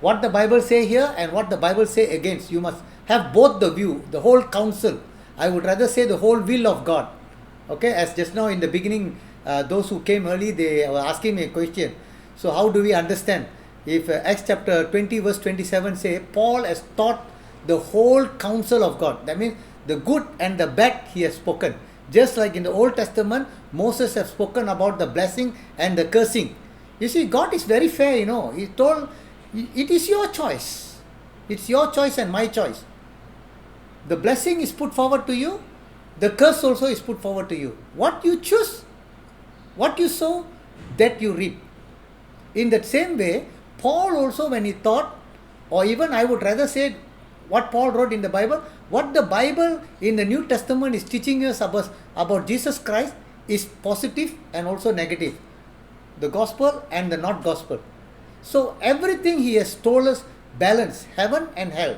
What the Bible say here and what the Bible say against. You must have both the view, the whole counsel. I would rather say the whole will of God. Okay, as just now in the beginning, those who came early, they were asking me a question. So how do we understand? If Acts chapter 20 verse 27 say, Paul has taught the whole counsel of God. That means the good and the bad he has spoken. Just like in the Old Testament, Moses has spoken about the blessing and the cursing. You see, God is very fair, He told, it is your choice. It's your choice and my choice. The blessing is put forward to you. The curse also is put forward to you. What you choose, what you sow, that you reap. In that same way, Paul also, when he taught, or even I would rather say what Paul wrote in the Bible, what the Bible in the New Testament is teaching us about Jesus Christ is positive and also negative. The gospel and the not gospel. So everything he has told us, balance, heaven and hell.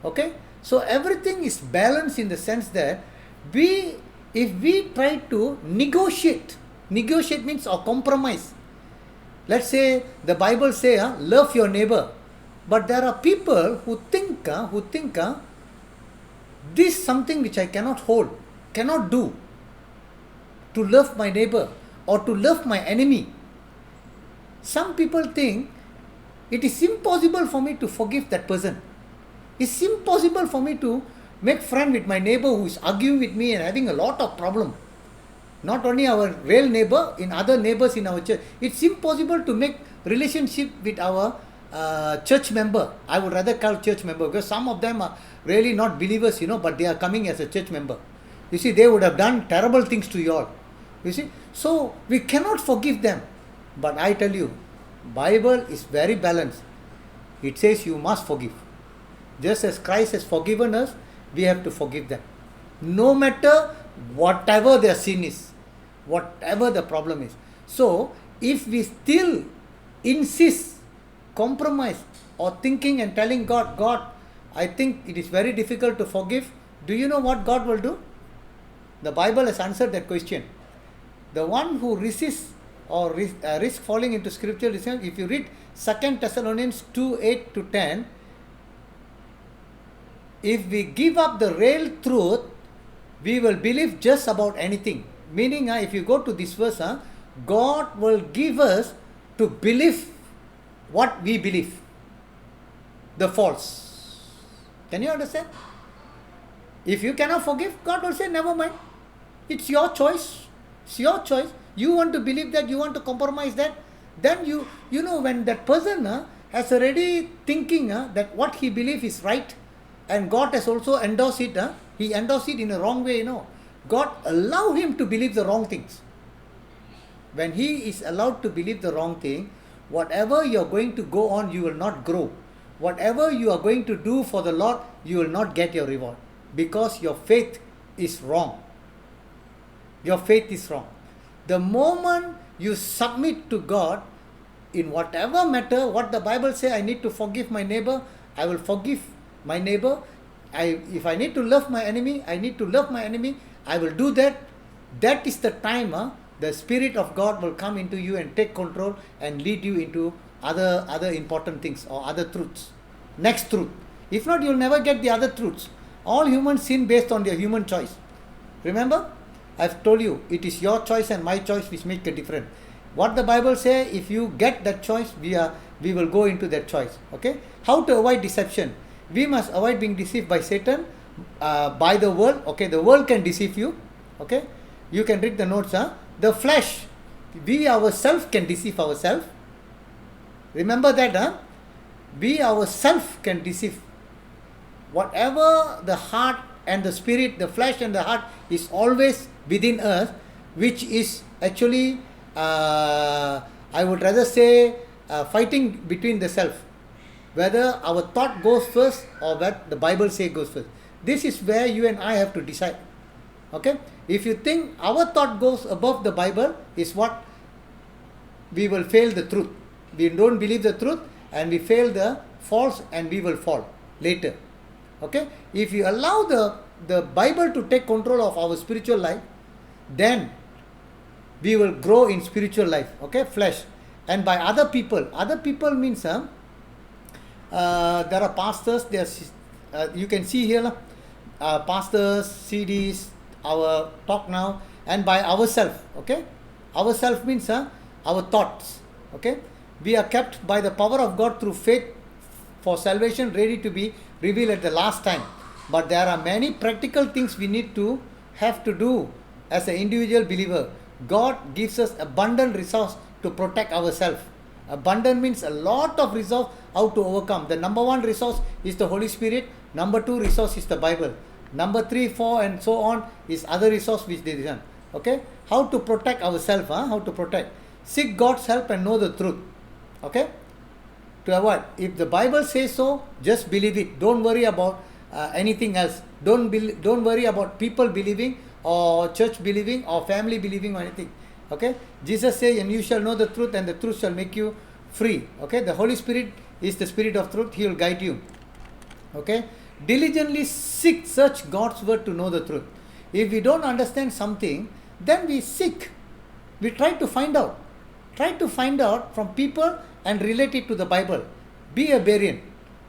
Okay? So everything is balanced in the sense that if we try to negotiate means or compromise. Let's say the Bible say, love your neighbor. But there are people who think this is something which I cannot hold, cannot do, to love my neighbor or to love my enemy. Some people think it is impossible for me to forgive that person. It's impossible for me to make friend with my neighbor who is arguing with me and having a lot of problem. Not only our real neighbor, in other neighbors in our church. It's impossible to make relationship with our church member. I would rather call church member, because some of them are really not believers, but they are coming as a church member. You see, they would have done terrible things to you all. You see, so we cannot forgive them. But I tell you, Bible is very balanced. It says you must forgive. Just as Christ has forgiven us, we have to forgive them. No matter whatever their sin is, whatever the problem is. So, if we still insist, compromise, or thinking and telling God, I think it is very difficult to forgive, do you know what God will do? The Bible has answered that question. The one who resists or risk falling into scriptural decision, if you read 2 Thessalonians 2, 8 to 10, if we give up the real truth, we will believe just about anything. Meaning, if you go to this verse, God will give us to believe what we believe, the false. Can you understand? If you cannot forgive, God will say, never mind. It's your choice. It's your choice. You want to believe that, you want to compromise that, then you know, when that person has already thinking that what he believes is right, and God has also endorsed it, he endorsed it in a wrong way, God allow him to believe the wrong things. When he is allowed to believe the wrong thing, whatever you are going to go on, you will not grow. Whatever you are going to do for the Lord, you will not get your reward, because your faith is wrong. Your faith is wrong. The moment you submit to God in whatever matter, what the Bible says, I need to forgive my neighbor, I will forgive my neighbor. If I need to love my enemy, I need to love my enemy, I will do that. That is the time the Spirit of God will come into you and take control and lead you into other important things or other truths. Next truth. If not, you will never get the other truths. All humans sin based on their human choice. Remember? I've told you, it is your choice and my choice which make a difference. What the Bible says, if you get that choice, we will go into that choice. Okay? How to avoid deception? We must avoid being deceived by Satan, by the world. Okay, the world can deceive you. Okay? You can read the notes. The flesh, we ourselves can deceive ourselves. Remember that, we ourselves can deceive. Whatever the heart and the spirit, the flesh and the heart is always within us, which is actually, I would rather say, fighting between the self. Whether our thought goes first or what the Bible says goes first. This is where you and I have to decide. Okay? If you think our thought goes above the Bible, is what we will fail the truth. We don't believe the truth and we fail the false, and we will fall later. Okay? If you allow the Bible to take control of our spiritual life, then we will grow in spiritual life. Okay? Flesh. And by other people means there are pastors, you can see here, pastors, CDs, our talk now, and by ourselves. Okay? Ourselves means our thoughts. Okay? We are kept by the power of God through faith for salvation, ready to be revealed at the last time. But there are many practical things we need to have to do as an individual believer. God gives us abundant resource to protect ourselves. Abundant means a lot of resource how to overcome. The number one resource is the Holy Spirit. Number two resource is the Bible. Number 3, 4 and so on is other resource which they done. Okay? How to protect ourselves. How to protect. Seek God's help and know the truth. Okay? To avoid. If the Bible says so, just believe it. Don't worry about anything else. Don't worry about people believing or church believing or family believing or anything. Okay? Jesus says, and you shall know the truth and the truth shall make you free. Okay? The Holy Spirit is the Spirit of truth. He will guide you. Okay? Diligently search God's word to know the truth. If we don't understand something, then we seek. We try to find out. Try to find out from people and relate it to the Bible. Be a Berean.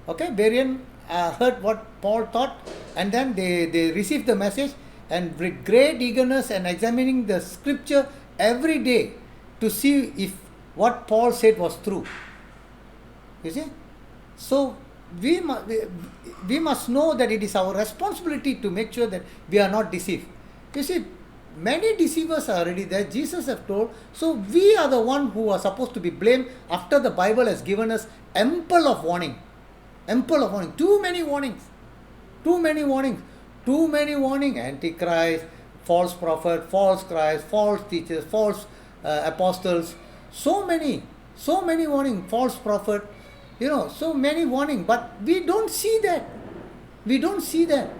Okay? Berean heard what Paul taught, and then they received the message, and with great eagerness and examining the scripture every day to see if what Paul said was true. You see? So we must know that it is our responsibility to make sure that we are not deceived. You see, many deceivers are already there. Jesus have told. So we are the one who are supposed to be blamed after the Bible has given us ample of warning. Ample of warning. Too many warnings. Too many warnings. Too many warnings. Antichrist, false prophet, false Christ, false teachers, false apostles. So many warnings. False prophet. So many warnings. But we don't see that. We don't see that.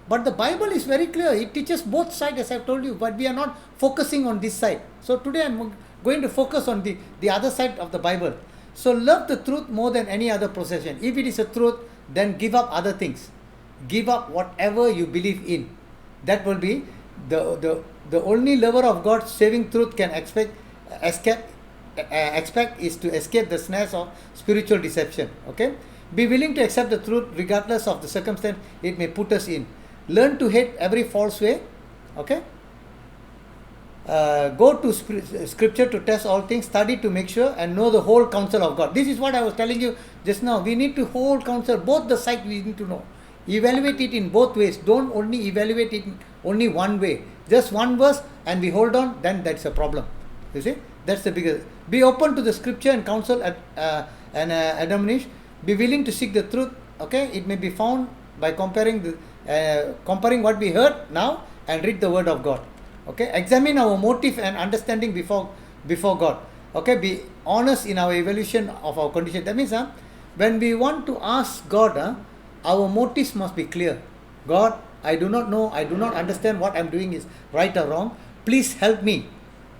But the Bible is very clear. It teaches both sides, as I've told you. But we are not focusing on this side. So today I'm going to focus on the other side of the Bible. So love the truth more than any other possession. If it is a truth, then give up other things. Give up whatever you believe in. That will be the only lover of God's saving truth can expect is to escape the snares of spiritual deception. Okay? Be willing to accept the truth regardless of the circumstance it may put us in. Learn to hate every false way. Okay. Go to scripture to test all things, study to make sure, and know the whole counsel of God. This is what I was telling you just now. We need to hold counsel, both the side we need to know. Evaluate it in both ways. Don't only evaluate it in only one way. Just one verse and we hold on, then that's a problem. You see? That's the biggest. Be open to the scripture and counsel and admonish. Be willing to seek the truth. Okay? It may be found by comparing what we heard now and read the word of God. Okay, examine our motive and understanding before God. Okay, be honest in our evaluation of our condition. That means when we want to ask God, our motives must be clear. God, I do not know, I do not understand what I'm doing is right or wrong. Please help me.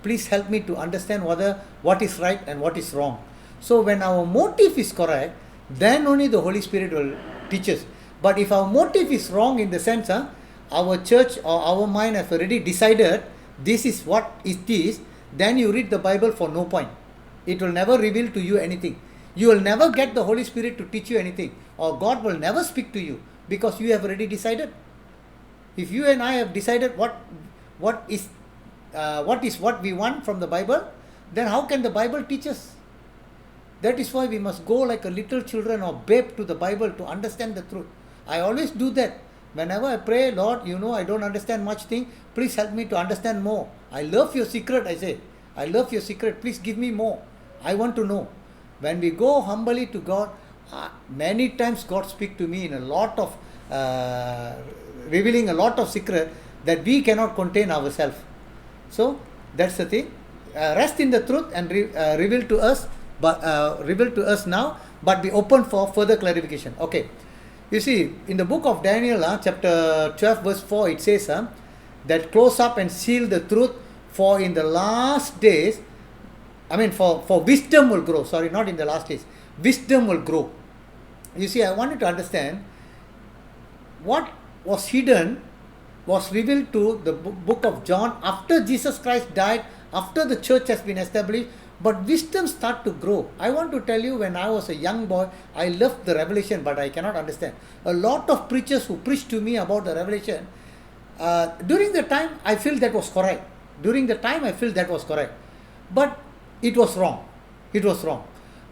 Please help me to understand what is right and what is wrong. So when our motive is correct, then only the Holy Spirit will teach us. But if our motive is wrong in the sense, our church or our mind has already decided this is what it is, then you read the Bible for no point. It will never reveal to you anything. You will never get the Holy Spirit to teach you anything, or God will never speak to you because you have already decided. If you and I have decided what is what we want from the Bible, then how can the Bible teach us? That is why we must go like a little children or babe to the Bible to understand the truth. I always do that. Whenever I pray, Lord, I don't understand much thing. Please help me to understand more. I love your secret, I say. I love your secret. Please give me more. I want to know. When we go humbly to God, many times God speaks to me in a lot of, revealing a lot of secret that we cannot contain ourselves. So, that's the thing. Rest in the truth and reveal to us now, but be open for further clarification. Okay. You see, in the book of Daniel, chapter 12, verse 4, it says that close up and seal the truth, for in the last days, for wisdom will grow. Sorry, not in the last days. Wisdom will grow. You see, I wanted to understand what was hidden was revealed to the book of John after Jesus Christ died, after the church has been established. But wisdom start to grow. I want to tell you, when I was a young boy, I loved the revelation, but I cannot understand. A lot of preachers who preached to me about the revelation, during the time I feel that was correct. But it was wrong.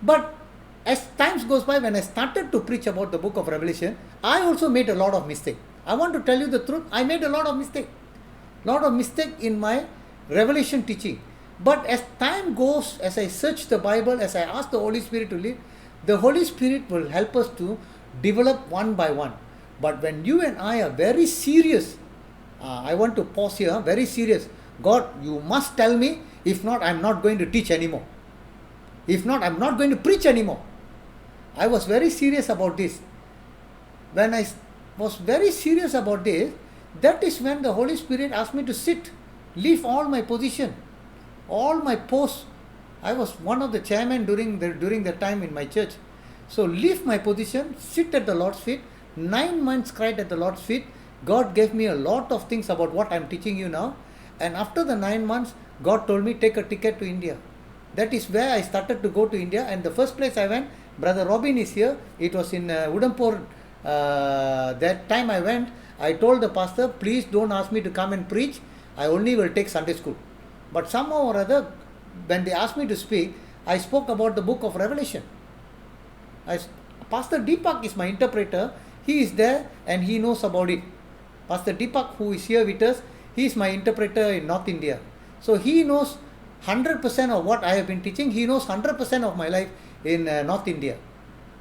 But as times goes by, when I started to preach about the book of Revelation, I also made a lot of mistake. I want to tell you the truth. I made a lot of mistake in my revelation teaching. But as time goes, as I search the Bible, as I ask the Holy Spirit to lead, the Holy Spirit will help us to develop one by one. But when you and I are very serious, I want to pause here, very serious. God, you must tell me. If not, I'm not going to teach anymore. If not, I'm not going to preach anymore. I was very serious about this. When I was very serious about this, that is when the Holy Spirit asked me to sit, leave all my position, all my posts. I was one of the chairmen during the time in my church. So leave my position, sit at the Lord's feet. 9 months cried at the Lord's feet. God gave me a lot of things about what I'm teaching you now. And after the 9 months, God told me, take a ticket to India. That is where I started to go to India. And the first place I went, Brother Robin is here. It was in Udampur. That time I went, I told the pastor, please don't ask me to come and preach. I only will take Sunday school. But somehow or other, when they asked me to speak, I spoke about the book of Revelation. Pastor Deepak is my interpreter. He is there and he knows about it. Pastor Deepak, who is here with us, he is my interpreter in North India. So he knows 100% of what I have been teaching. He knows 100% of my life in North India.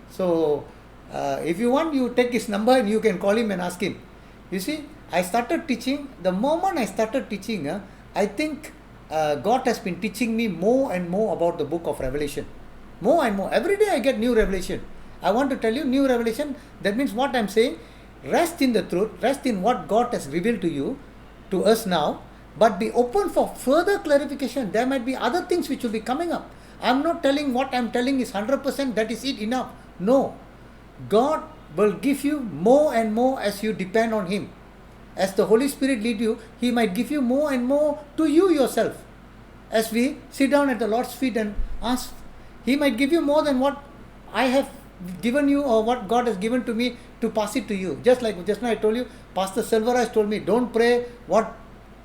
So if you want, you take his number and you can call him and ask him. You see, I started teaching. The moment I started teaching, I think God has been teaching me more and more about the book of Revelation. More and more. Every day I get new revelation. I want to tell you, new revelation. That means what I'm saying, rest in the truth, rest in what God has revealed to you, to us now, but be open for further clarification. There might be other things which will be coming up. I'm not telling what I'm telling is 100%, that is it, enough. No. God will give you more and more as you depend on Him. As the Holy Spirit lead you, He might give you more and more to you yourself. As we sit down at the Lord's feet and ask, He might give you more than what I have given you or what God has given to me to pass it to you. Just like just now I told you, Pastor Selvaraj told me, don't pray what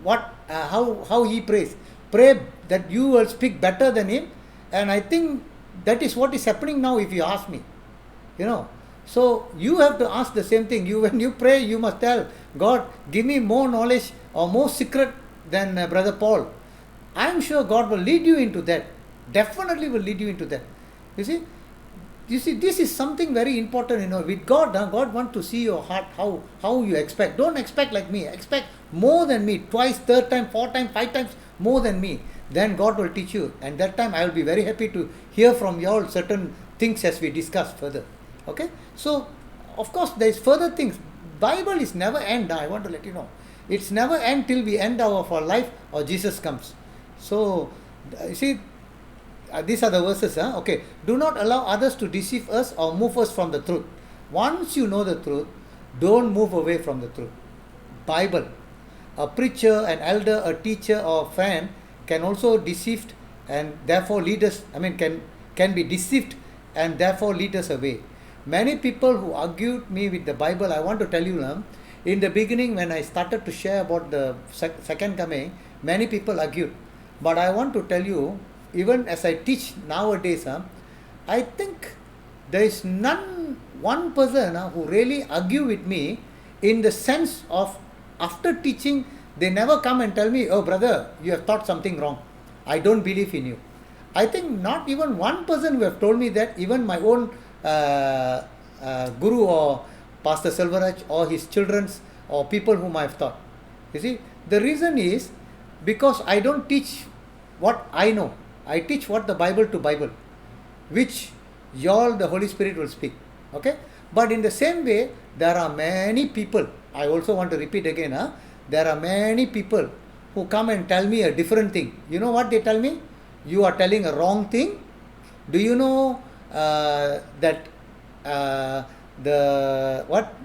how he prays. Pray that you will speak better than him, and I think that is what is happening now. If you ask me, you know. So you have to ask the same thing. When you pray, you must tell God, give me more knowledge or more secret than Brother Paul. I am sure God will lead you into that. Definitely will lead you into that. You see, this is something very important. With God, God wants to see your heart. How you expect. Don't expect like me. Expect more than me. Twice, third time, four times, five times more than me. Then God will teach you, and that time I will be very happy to hear from you all certain things as we discuss further. Okay, so of course there is further things. Bible is never end. I want to let you know, it's never end till we end our life or Jesus comes. So you see, these are the verses. Okay, do not allow others to deceive us or move us from the truth. Once you know the truth, don't move away from the truth. Bible, a preacher, an elder, a teacher, or a fan can also deceived and therefore lead us. Can be deceived and therefore lead us away. Many people who argued me with the Bible, I want to tell you, in the beginning when I started to share about the second coming, many people argued. But I want to tell you, even as I teach nowadays, I think there is one person who really argue with me in the sense of, after teaching, they never come and tell me, oh brother, you have taught something wrong. I don't believe in you. I think not even one person who have told me that, even my own guru or Pastor Selvaraj or his children's or people whom I have taught. You see, the reason is because I don't teach what I know. I teach what the Bible to Bible, which y'all the Holy Spirit will speak. Okay? But in the same way, there are many people, I also want to repeat again, there are many people who come and tell me a different thing. You know what they tell me? You are telling a wrong thing. Do you know that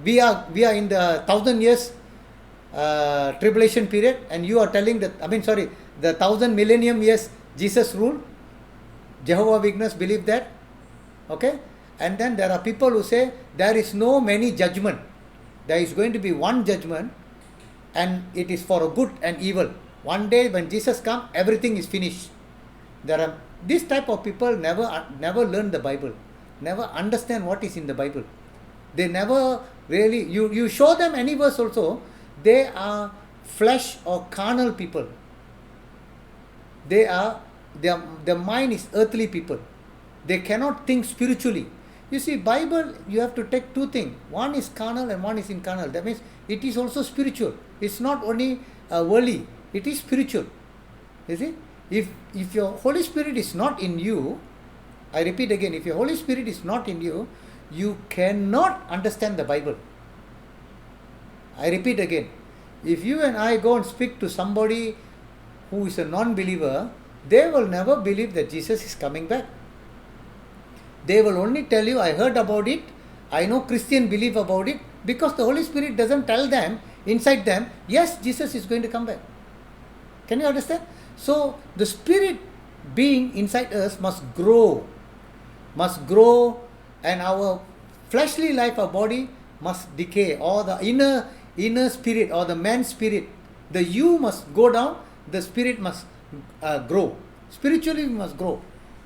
we are in the 1,000 years tribulation period, and you are telling that, the 1,000 millennium years Jesus ruled? Jehovah Witness believe that. Okay? And then there are people who say there is no many judgment. There is going to be one judgment, and it is for a good and evil. One day when Jesus comes, everything is finished. There are this type of people never learn the Bible, never understand what is in the Bible. They never really, you show them any verse also, they are flesh or carnal people. Their mind is earthly people. They cannot think spiritually. You see, Bible, you have to take two things. One is carnal and one is incarnal. That means it is also spiritual. It's not only worldly, it is spiritual. You see, if your Holy Spirit is not in you, I repeat again, if your Holy Spirit is not in you, you cannot understand the Bible. I repeat again, if you and I go and speak to somebody who is a non-believer, they will never believe that Jesus is coming back. They will only tell you, I heard about it, I know Christian believe about it, because the Holy Spirit doesn't tell them, inside them, yes, Jesus is going to come back. Can you understand? So, the Spirit being inside us must grow, and our fleshly life, our body must decay, or the inner spirit or the man spirit, the you must go down, the spirit must grow. Spiritually we must grow.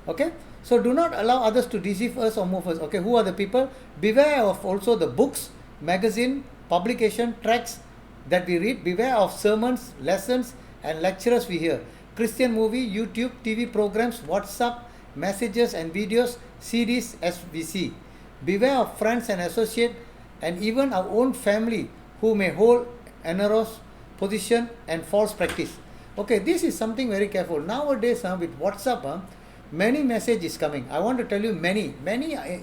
Okay? So do not allow others to deceive us or move us. Okay, who are the people? Beware of also the books, magazine, publication, tracts that we read. Beware of sermons, lessons and lectures we hear. Christian movie, YouTube, TV programs, WhatsApp, messages and videos, CDs as we see. Beware of friends and associates and even our own family who may hold erroneous position and false practice. Okay, this is something very careful. Nowadays with WhatsApp, many messages coming. I want to tell you many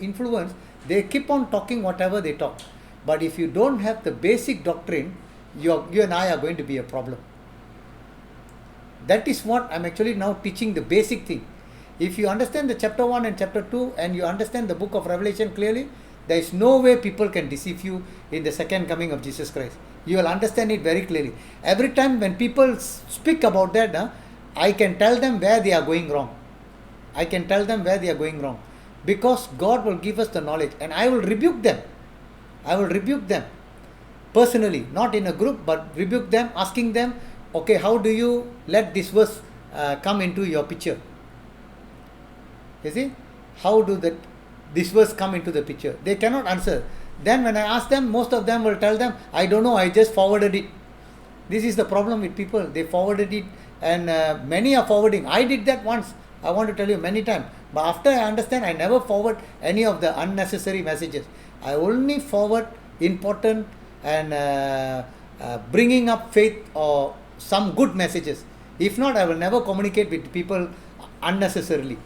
influence, they keep on talking whatever they talk. But if you don't have the basic doctrine, you and I are going to be a problem. That is what I'm actually now teaching, the basic thing. If you understand the chapter 1 and chapter 2 and you understand the book of Revelation clearly, there is no way people can deceive you in the second coming of Jesus Christ. You will understand it very clearly. Every time when people speak about that, I can tell them where they are going wrong. I can tell them where they are going wrong. Because God will give us the knowledge and I will rebuke them. I will rebuke them personally, not in a group, but rebuke them, asking them Okay, how do you let this verse come into your picture? You see, how do this verse come into the picture? They cannot answer. Then when I ask them, most of them will tell them, I don't know, I just forwarded it. This is the problem with people. They forwarded it, and many are forwarding. I did that once. I want to tell you many times. But after I understand, I never forward any of the unnecessary messages. I only forward important and bringing up faith or some good messages. If not, I will never communicate with people unnecessarily.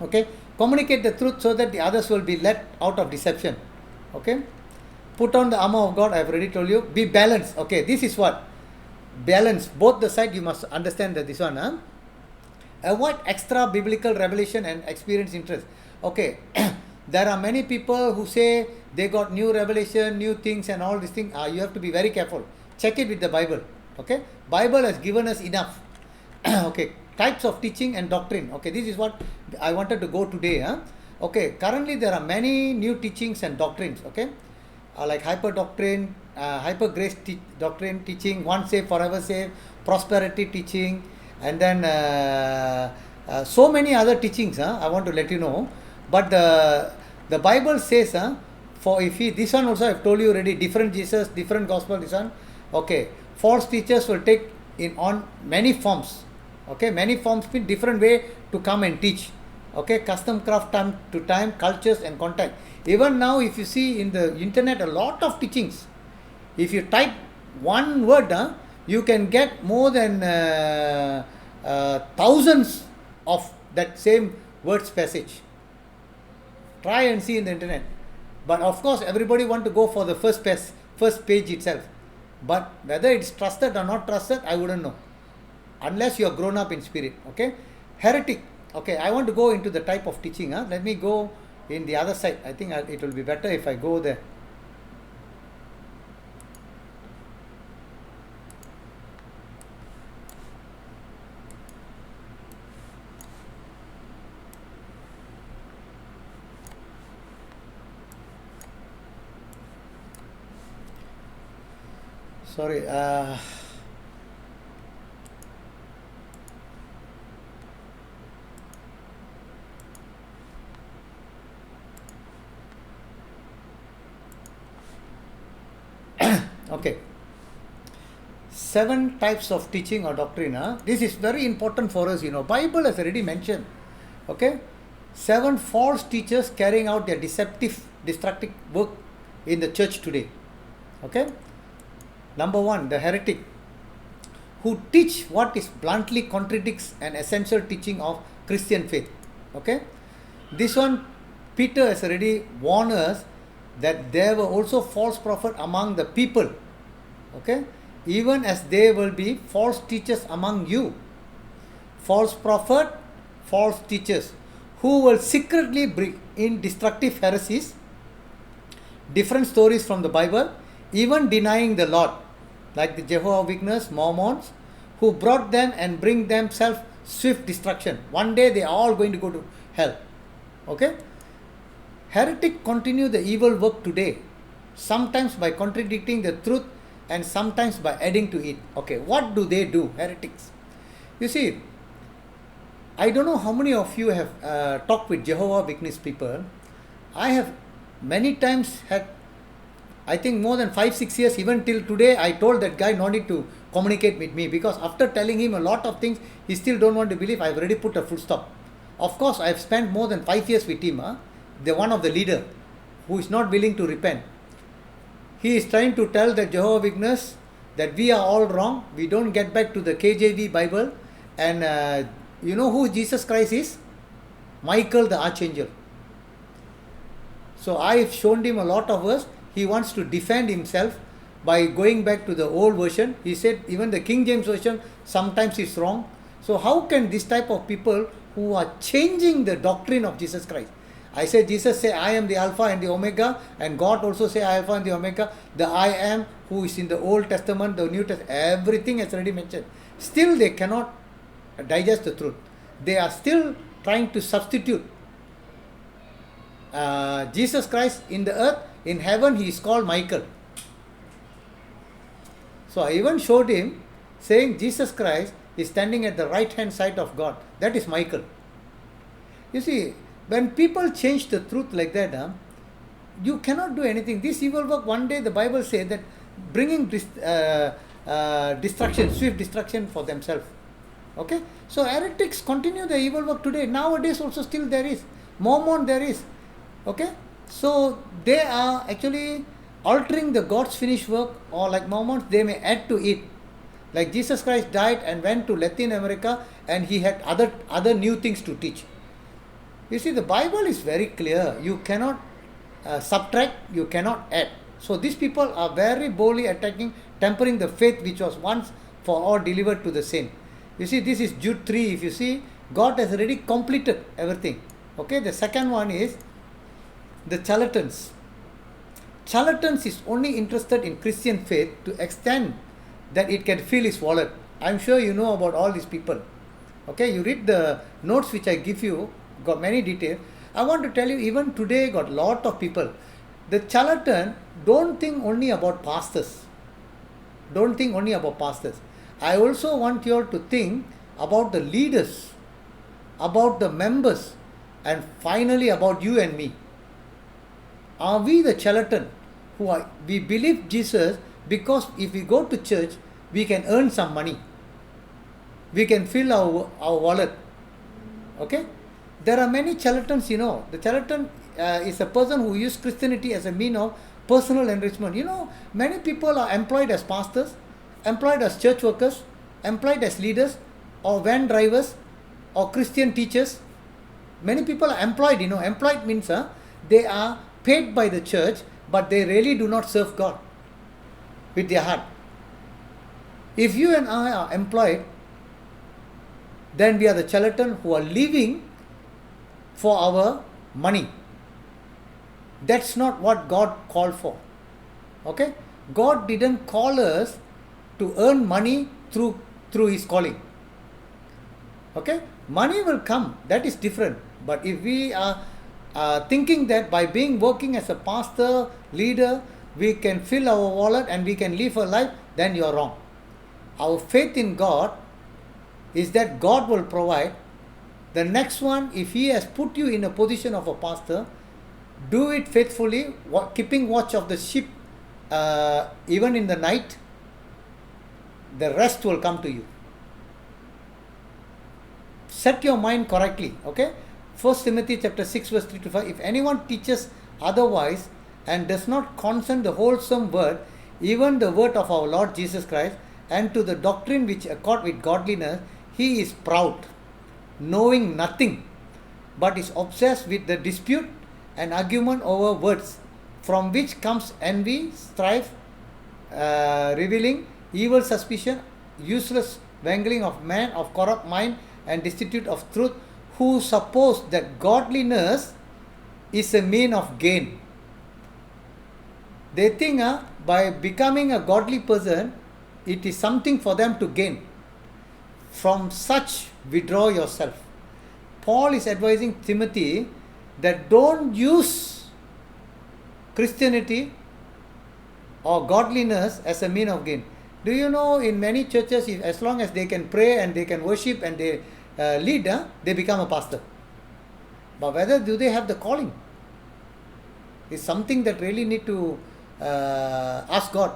Okay, communicate the truth so that the others will be let out of deception. Okay, put on the armor of God. I have already told you. Be balanced. Okay, this is what balance. Both the side you must understand that this one. Avoid extra biblical revelation and experience interest. Okay, there are many people who say they got new revelation, new things, and all these things. You have to be very careful. Check it with the Bible. Okay, Bible has given us enough. Okay, types of teaching and doctrine. Okay, this is what I wanted to go today. Okay, currently there are many new teachings and doctrines. Okay, like hyper doctrine, hyper grace doctrine teaching, once saved forever saved, prosperity teaching, and then so many other teachings. I want to let you know. But the Bible says, for if this one also I've told you already, different Jesus, different gospel. This one, okay, false teachers will take on many forms. Okay, many forms mean different way to come and teach. Okay, custom craft, time to time, cultures and contact. Even now, if you see in the internet, a lot of teachings. If you type one word, you can get more than thousands of that same words passage. Try and see in the internet. But of course, everybody want to go for the first page itself. But whether it's trusted or not trusted, I wouldn't know. Unless you are grown up in spirit. Okay, heretic. Okay, I want to go into the type of teaching. Let me go in the other side. I think it will be better if I go there. Sorry. Okay, 7 types of teaching or doctrine. This is very important for us. Bible has already mentioned. Okay, 7 false teachers carrying out their destructive work in the church today. Okay, number 1, the heretic, who teach what is bluntly contradicts an essential teaching of Christian faith. Okay, this one, Peter has already warned us that there were also false prophets among the people. Okay, even as there will be false teachers among you. False prophet, false teachers, who will secretly bring in destructive heresies, different stories from the Bible, even denying the Lord, like the Jehovah's Witnesses, Mormons, who brought them and bring themselves swift destruction. One day they are all going to go to hell. Okay, heretic continue the evil work today, sometimes by contradicting the truth and sometimes by adding to it. Okay, what do they do, heretics? You see, I don't know how many of you have talked with Jehovah's Witness people. I have many times had, I think more than 5-6 years, even till today, I told that guy no need to communicate with me, because after telling him a lot of things, he still don't want to believe. I've already put a full stop. Of course, I've spent more than 5 years with him. The one of the leader who is not willing to repent. He is trying to tell the Jehovah's Witness that we are all wrong. We don't get back to the KJV Bible. And you know who Jesus Christ is? Michael the Archangel. So I've shown him a lot of verse. He wants to defend himself by going back to the old version. He said even the King James Version sometimes is wrong. So how can this type of people who are changing the doctrine of Jesus Christ? I said, Jesus say, I am the Alpha and the Omega, and God also say, Alpha and the Omega. The I am, who is in the Old Testament, the New Testament, everything is already mentioned. Still they cannot digest the truth. They are still trying to substitute Jesus Christ in the earth. In heaven, he is called Michael. So I even showed him saying Jesus Christ is standing at the right hand side of God. That is Michael. You see, when people change the truth like that, you cannot do anything. This evil work, one day the Bible says that bringing destruction, swift destruction for themselves. Okay, so heretics continue the evil work today. Nowadays also still there is. Mormon there is. Okay, so they are actually altering the God's finished work, or like Mormons, they may add to it. Like Jesus Christ died and went to Latin America, and he had other new things to teach. You see, the Bible is very clear. You cannot subtract, you cannot add. So these people are very boldly attacking, tempering the faith which was once for all delivered to the saint. You see, this is Jude 3. If you see, God has already completed everything. Okay, the second one is the charlatans. Charlatans is only interested in Christian faith to extent that it can fill his wallet. I'm sure you know about all these people. Okay, you read the notes which I give you, got many details. I want to tell you, even today got lot of people. The charlatan don't think only about pastors. Don't think only about pastors. I also want you all to think about the leaders, about the members, and finally about you and me. Are we the charlatan we believe Jesus because if we go to church, we can earn some money. We can fill our wallet. Okay? There are many charlatans, you know. The charlatan is a person who uses Christianity as a means of personal enrichment. You know, many people are employed as pastors, employed as church workers, employed as leaders, or van drivers, or Christian teachers. Many people are employed, you know. Employed means they are paid by the church, but they really do not serve God with their heart. If you and I are employed, then we are the charlatan who are living for our money. That's not what God called for. Okay? God didn't call us to earn money through his calling. Okay? Money will come. That is different. But if we are thinking that by working as a pastor, leader, we can fill our wallet and we can live a life, then you are wrong. Our faith in God is that God will provide. The next one, if He has put you in a position of a pastor, do it faithfully, keeping watch of the sheep, even in the night. The rest will come to you. Set your mind correctly. Okay? 1 Timothy chapter 6 verse 3 to 5. If anyone teaches otherwise and does not consent the wholesome word, even the word of our Lord Jesus Christ, and to the doctrine which accord with godliness, he is proud, knowing nothing, but is obsessed with the dispute and argument over words, from which comes envy, strife, revealing, evil suspicion, useless wrangling of men of corrupt mind and destitute of truth, who suppose that godliness is a mean of gain. They think by becoming a godly person, it is something for them to gain. From such, withdraw yourself. Paul is advising Timothy that don't use Christianity or godliness as a mean of gain. Do you know, in many churches, as long as they can pray and they can worship and they lead, they become a pastor. But whether do they have the calling is something that really need to ask God.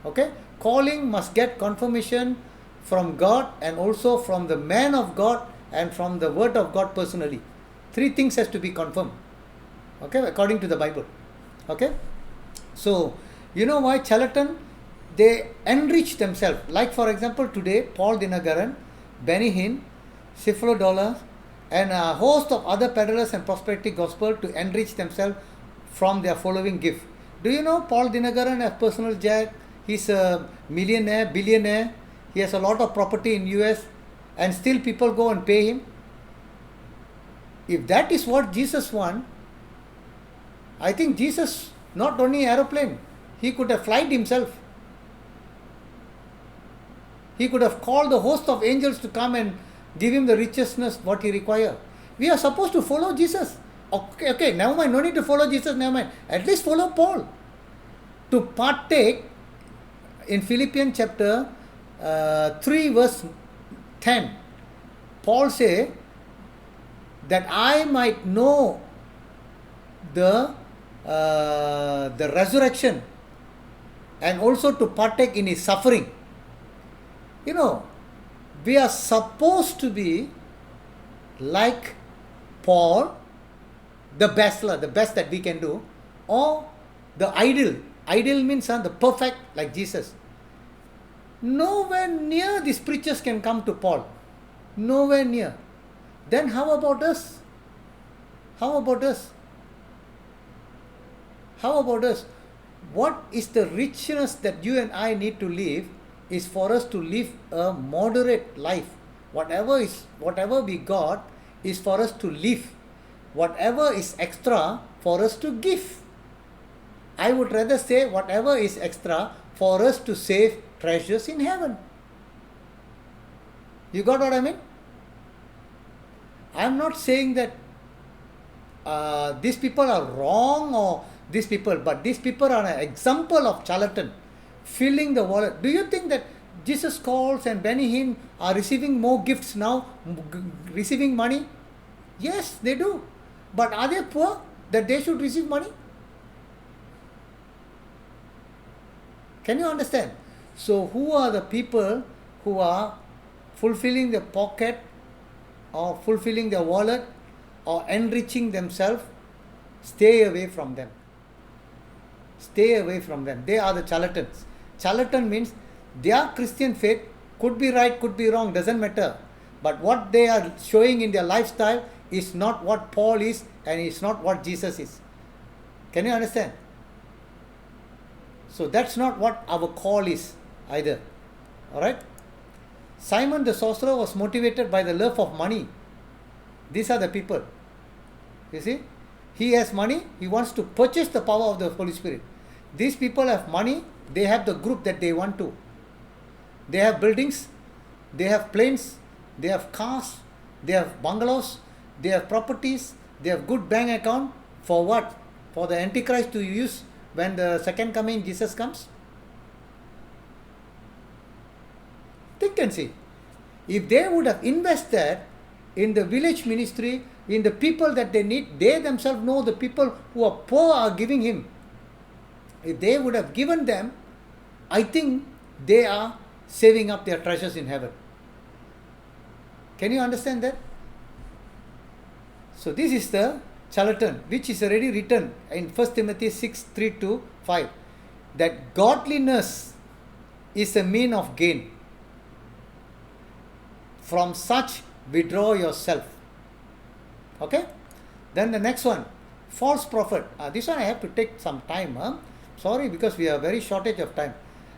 Okay? Calling must get confirmation from God and also from the man of God and from the word of God personally. 3 things has to be confirmed. Okay? According to the Bible. Okay? So, you know why charlatan? They enrich themselves. Like for example, today, Paul Dinagaran, Benny Hinn, Siflo and a host of other peddlers and prosperity gospel to enrich themselves from their following gift. Do you know Paul Dinagaran has personal jet? He's a millionaire, billionaire. He has a lot of property in US and still people go and pay him. If that is what Jesus wants, I think Jesus, not only aeroplane, he could have flied himself. He could have called the host of angels to come and give him the richness what he requires. We are supposed to follow Jesus. Okay, never mind, no need to follow Jesus, never mind. At least follow Paul. To partake in Philippians chapter 3 verse 10, Paul say that I might know the resurrection and also to partake in his suffering. You know, we are supposed to be like Paul, the best that we can do, or the ideal. Ideal means the perfect, like Jesus. Nowhere near these preachers can come to Paul. Nowhere near. Then how about us? How about us? How about us? What is the richness that you and I need to live is for us to live a moderate life. Whatever we got is for us to live. Whatever is extra for us to give. I would rather say whatever is extra for us to save treasures in heaven. You got what I mean? I am not saying that these people are wrong or these people, but these people are an example of charlatan, filling the wallet. Do you think that Jesus Calls and Benny Hinn are receiving more gifts now, receiving money? Yes, they do. But are they poor that they should receive money? Can you understand? So who are the people who are fulfilling their pocket or fulfilling their wallet or enriching themselves? Stay away from them. Stay away from them. They are the charlatans. Charlatan means their Christian faith could be right, could be wrong, doesn't matter. But what they are showing in their lifestyle is not what Paul is and it's not what Jesus is. Can you understand? So that's not what our call is either. Alright? Simon the sorcerer was motivated by the love of money. These are the people. You see? He has money, he wants to purchase the power of the Holy Spirit. These people have money, they have the group that they want to. They have buildings, they have planes, they have cars, they have bungalows, they have properties, they have good bank account. For what? For the Antichrist to use when the second coming Jesus comes? Think and see. If they would have invested in the village ministry, in the people that they need, they themselves know the people who are poor are giving him. If they would have given them, I think they are saving up their treasures in heaven. Can you understand that? So this is the charlatan, which is already written in 1 Timothy 6:3-5, that godliness is a mean of gain. From such withdraw yourself. Okay? Then the next one, false prophet. This one I have to take some time. Sorry, because we are very shortage of time.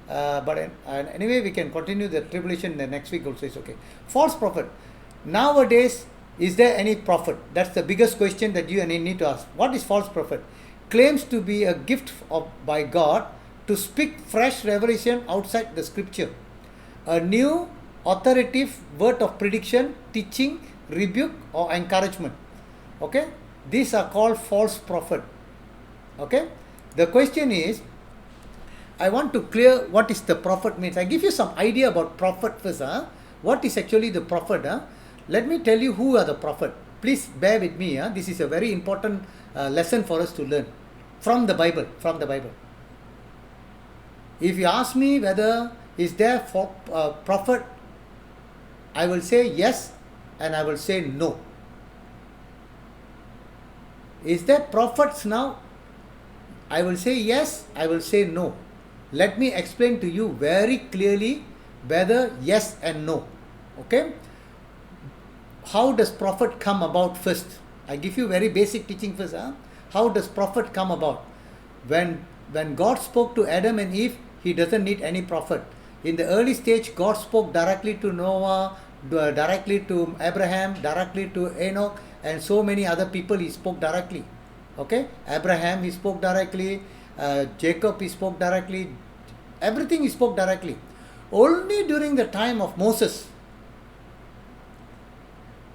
But anyway, we can continue the tribulation the next week also is okay. False prophet. Nowadays, is there any prophet? That's the biggest question that you and I need to ask. What is false prophet? Claims to be a gift by God to speak fresh revelation outside the scripture. A new authoritative word of prediction, teaching, rebuke or encouragement. Okay? These are called false prophet. Okay? The question is, I want to clear what is the prophet means. I give you some idea about prophet first. What is actually the prophet? Let me tell you who are the prophet. Please bear with me. This is a very important lesson for us to learn from the Bible. From the Bible. If you ask me whether is there prophet, I will say yes and I will say no. Is there prophets now? I will say yes, I will say no. Let me explain to you very clearly whether yes and no. Okay? How does prophet come about first? I give you very basic teaching first. How does prophet come about? When God spoke to Adam and Eve, he doesn't need any prophet. In the early stage, God spoke directly to Noah, directly to Abraham, directly to Enoch, and so many other people he spoke directly. Okay? Abraham he spoke directly, Jacob he spoke directly, everything he spoke directly. Only during the time of Moses,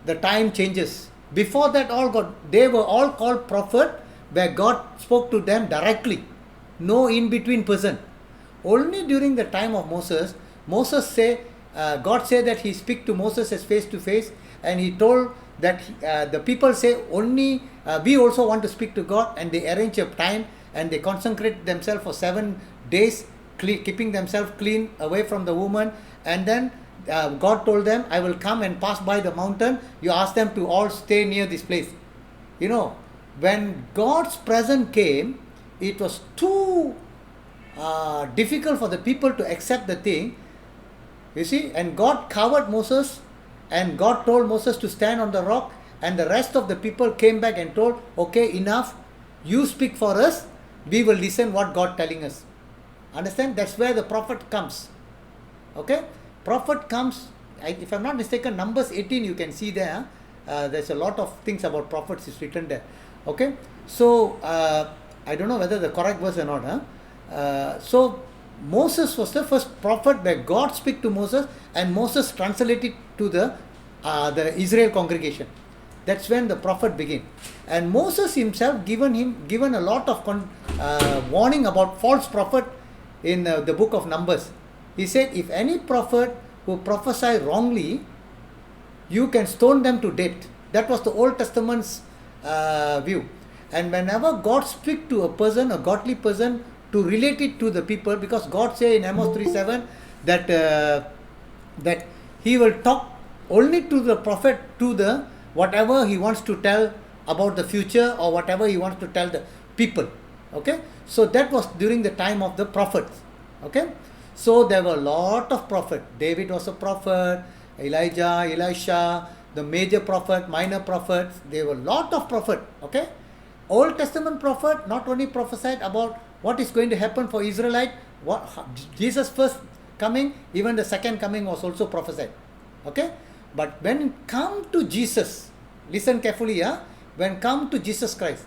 the time changes. Before that, they were all called prophet, where God spoke to them directly. No in-between person. Only during the time of Moses, Moses say, God said that he speak to Moses as face to face, and he told that the people say only we also want to speak to God, and they arrange a time and they consecrate themselves for 7 days, keeping themselves clean away from the woman, and then God told them, I will come and pass by the mountain. You ask them to all stay near this place. You know, when God's presence came, it was too difficult for the people to accept the thing. You see, and God covered Moses, and God told Moses to stand on the rock, and the rest of the people came back and told, okay, enough, you speak for us, we will listen what God telling us. Understand? That's where the prophet comes. Okay? Prophet comes, if I'm not mistaken, Numbers 18 you can see there. There's a lot of things about prophets is written there. Okay? So, I don't know whether the correct verse or not. So, Moses was the first prophet where God speak to Moses, and Moses translated to the Israel congregation. That's when the prophet began. And Moses himself given a lot of warning about false prophet in the book of Numbers. He said, if any prophet who prophesy wrongly, you can stone them to death. That was the Old Testament's view. And whenever God speak to a person, a godly person, to relate it to the people, because God say in Amos 3:7 that he will talk only to the prophet, to the whatever he wants to tell about the future, or whatever he wants to tell the people. Okay, so that was during the time of the prophets. Okay, so there were a lot of prophets. David was a prophet, Elijah, Elisha, the major prophet, minor prophets. There were a lot of prophets. Okay, Old Testament prophet not only prophesied about what is going to happen for Israelite, Jesus' first coming, even the second coming was also prophesied. Okay, but when it come to Jesus, listen carefully. When come to Jesus Christ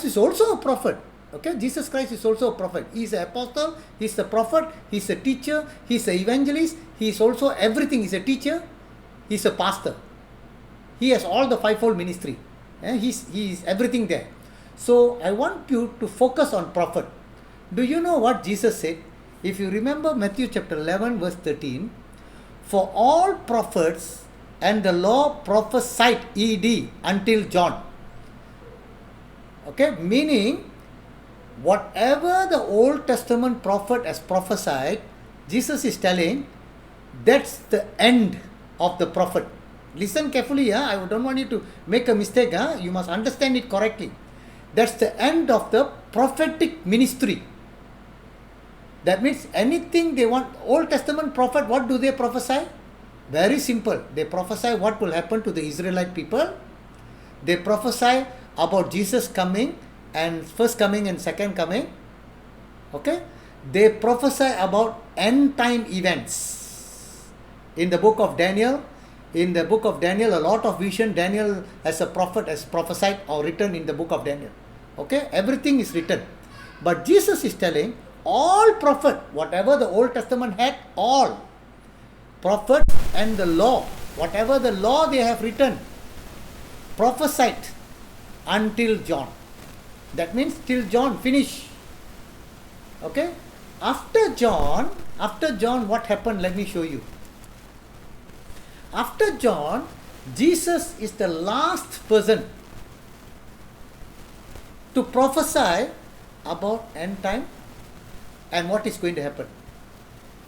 is also a prophet. Okay, Jesus Christ is also a prophet. He is an apostle, he is a prophet, he is a teacher, he is an evangelist, he is also everything. He is a teacher, he is a pastor. He has all the fivefold ministry. He is everything there. So I want you to focus on prophet. Do you know what Jesus said? If you remember Matthew chapter 11 verse 13, for all prophets and the law prophesied until John. Okay, meaning whatever the Old Testament prophet has prophesied, Jesus is telling that's the end of the prophet. Listen carefully. I don't want you to make a mistake. You must understand it correctly. That's the end of the prophetic ministry. That means anything they want. Old Testament prophet, what do they prophesy? Very simple. They prophesy what will happen to the Israelite people. They prophesy about Jesus coming, and first coming and second coming. Okay? They prophesy about end time events. In the book of Daniel, a lot of vision Daniel as a prophet has prophesied or written in the book of Daniel. Okay? Everything is written. But Jesus is telling all prophet, whatever the Old Testament had, all prophet and the law, whatever the law they have written, prophesied until John. That means till John finish. Okay? After John, what happened? Let me show you. After John, Jesus is the last person to prophesy about end time and what is going to happen.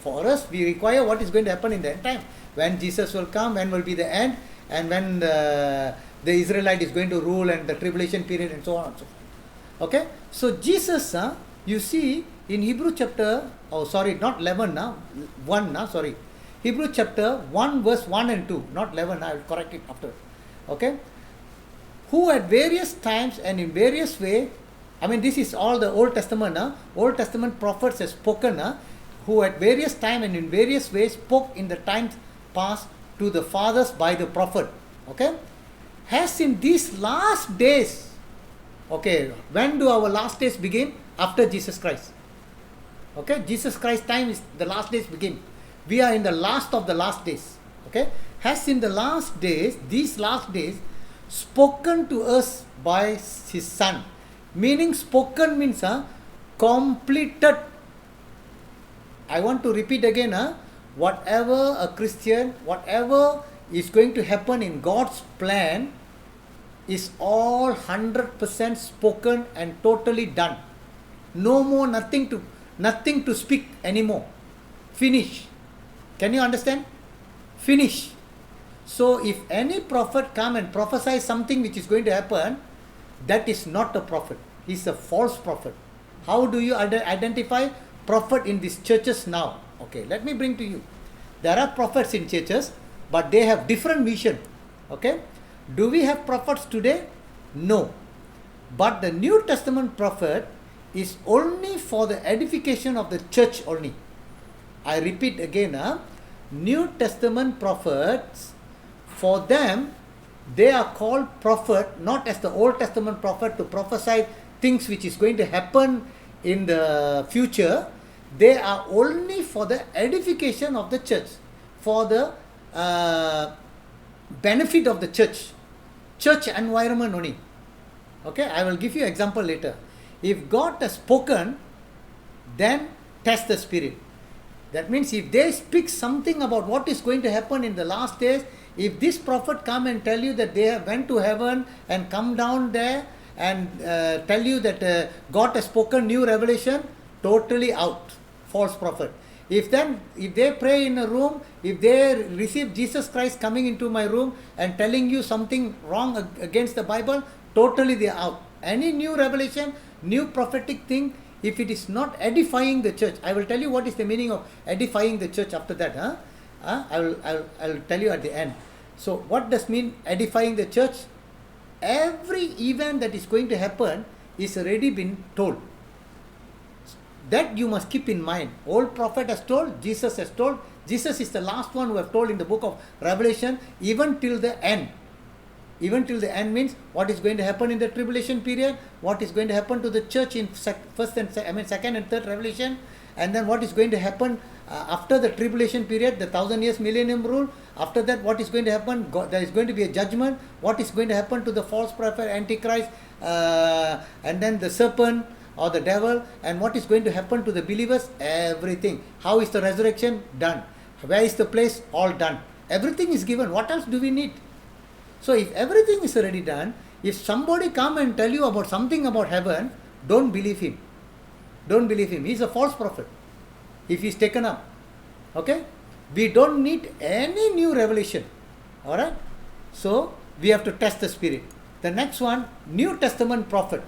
For us, we require what is going to happen in the end time. When Jesus will come, when will be the end, and when the Israelite is going to rule, and the tribulation period, and so on and so forth. Okay? So Jesus, you see in Hebrew chapter, not 11, 1, sorry. Hebrew chapter 1 verse 1 and 2, not 11, I will correct it after. Okay? Who at various times and in various ways, this is all the Old Testament, Old Testament prophets have spoken, who at various times and in various ways spoke in the times past to the fathers by the prophet. Okay? Has in these last days, okay, when do our last days begin? After Jesus Christ. Okay? Jesus Christ's time is the last days begin. We are in the last of the last days. Okay? Has in the last days, these last days, spoken to us by his Son. Meaning spoken means completed. I want to repeat again, whatever a Christian, whatever is going to happen in God's plan is all 100% spoken and totally done. No more, nothing to speak anymore. Finish. Can you understand? Finish. So if any prophet come and prophesy something which is going to happen, that is not a prophet. He's a false prophet. How do you identify prophet in these churches now? Okay, let me bring to you. There are prophets in churches, but they have different vision. Okay, do we have prophets today? No. But the New Testament prophet is only for the edification of the church only. I repeat again, New Testament prophets, for them, they are called prophet, not as the Old Testament prophet to prophesy things which is going to happen in the future. They are only for the edification of the church, for the benefit of the church environment only. Okay, I will give you example later. If God has spoken, then test the spirit. That means if they speak something about what is going to happen in the last days, if this prophet come and tell you that they have went to heaven and come down there and tell you that God has spoken new revelation, totally out, false prophet. If they pray in a room, if they receive Jesus Christ coming into my room and telling you something wrong against the Bible, totally they are out. Any new revelation, new prophetic thing, if it is not edifying the church, I will tell you what is the meaning of edifying the church after that. I will tell you at the end. So what does mean edifying the church? Every event that is going to happen is already been told. That you must keep in mind. Old prophet has told, Jesus has told. Jesus is the last one who have told in the book of Revelation, even till the end. Even till the end means what is going to happen in the tribulation period, what is going to happen to the church in second and third Revelation, and then what is going to happen after the tribulation period, the 1,000 years millennium rule. After that, what is going to happen? There is going to be a judgment. What is going to happen to the false prophet, Antichrist, and then the serpent or the devil, and what is going to happen to the believers? Everything. How is the resurrection? Done. Where is the place? All done. Everything is given. What else do we need? So if everything is already done, if somebody come and tell you about something about heaven, don't believe him. Don't believe him. He's a false prophet. If he's taken up. Okay? We don't need any new revelation. Alright? So we have to test the spirit. The next one, New Testament prophet.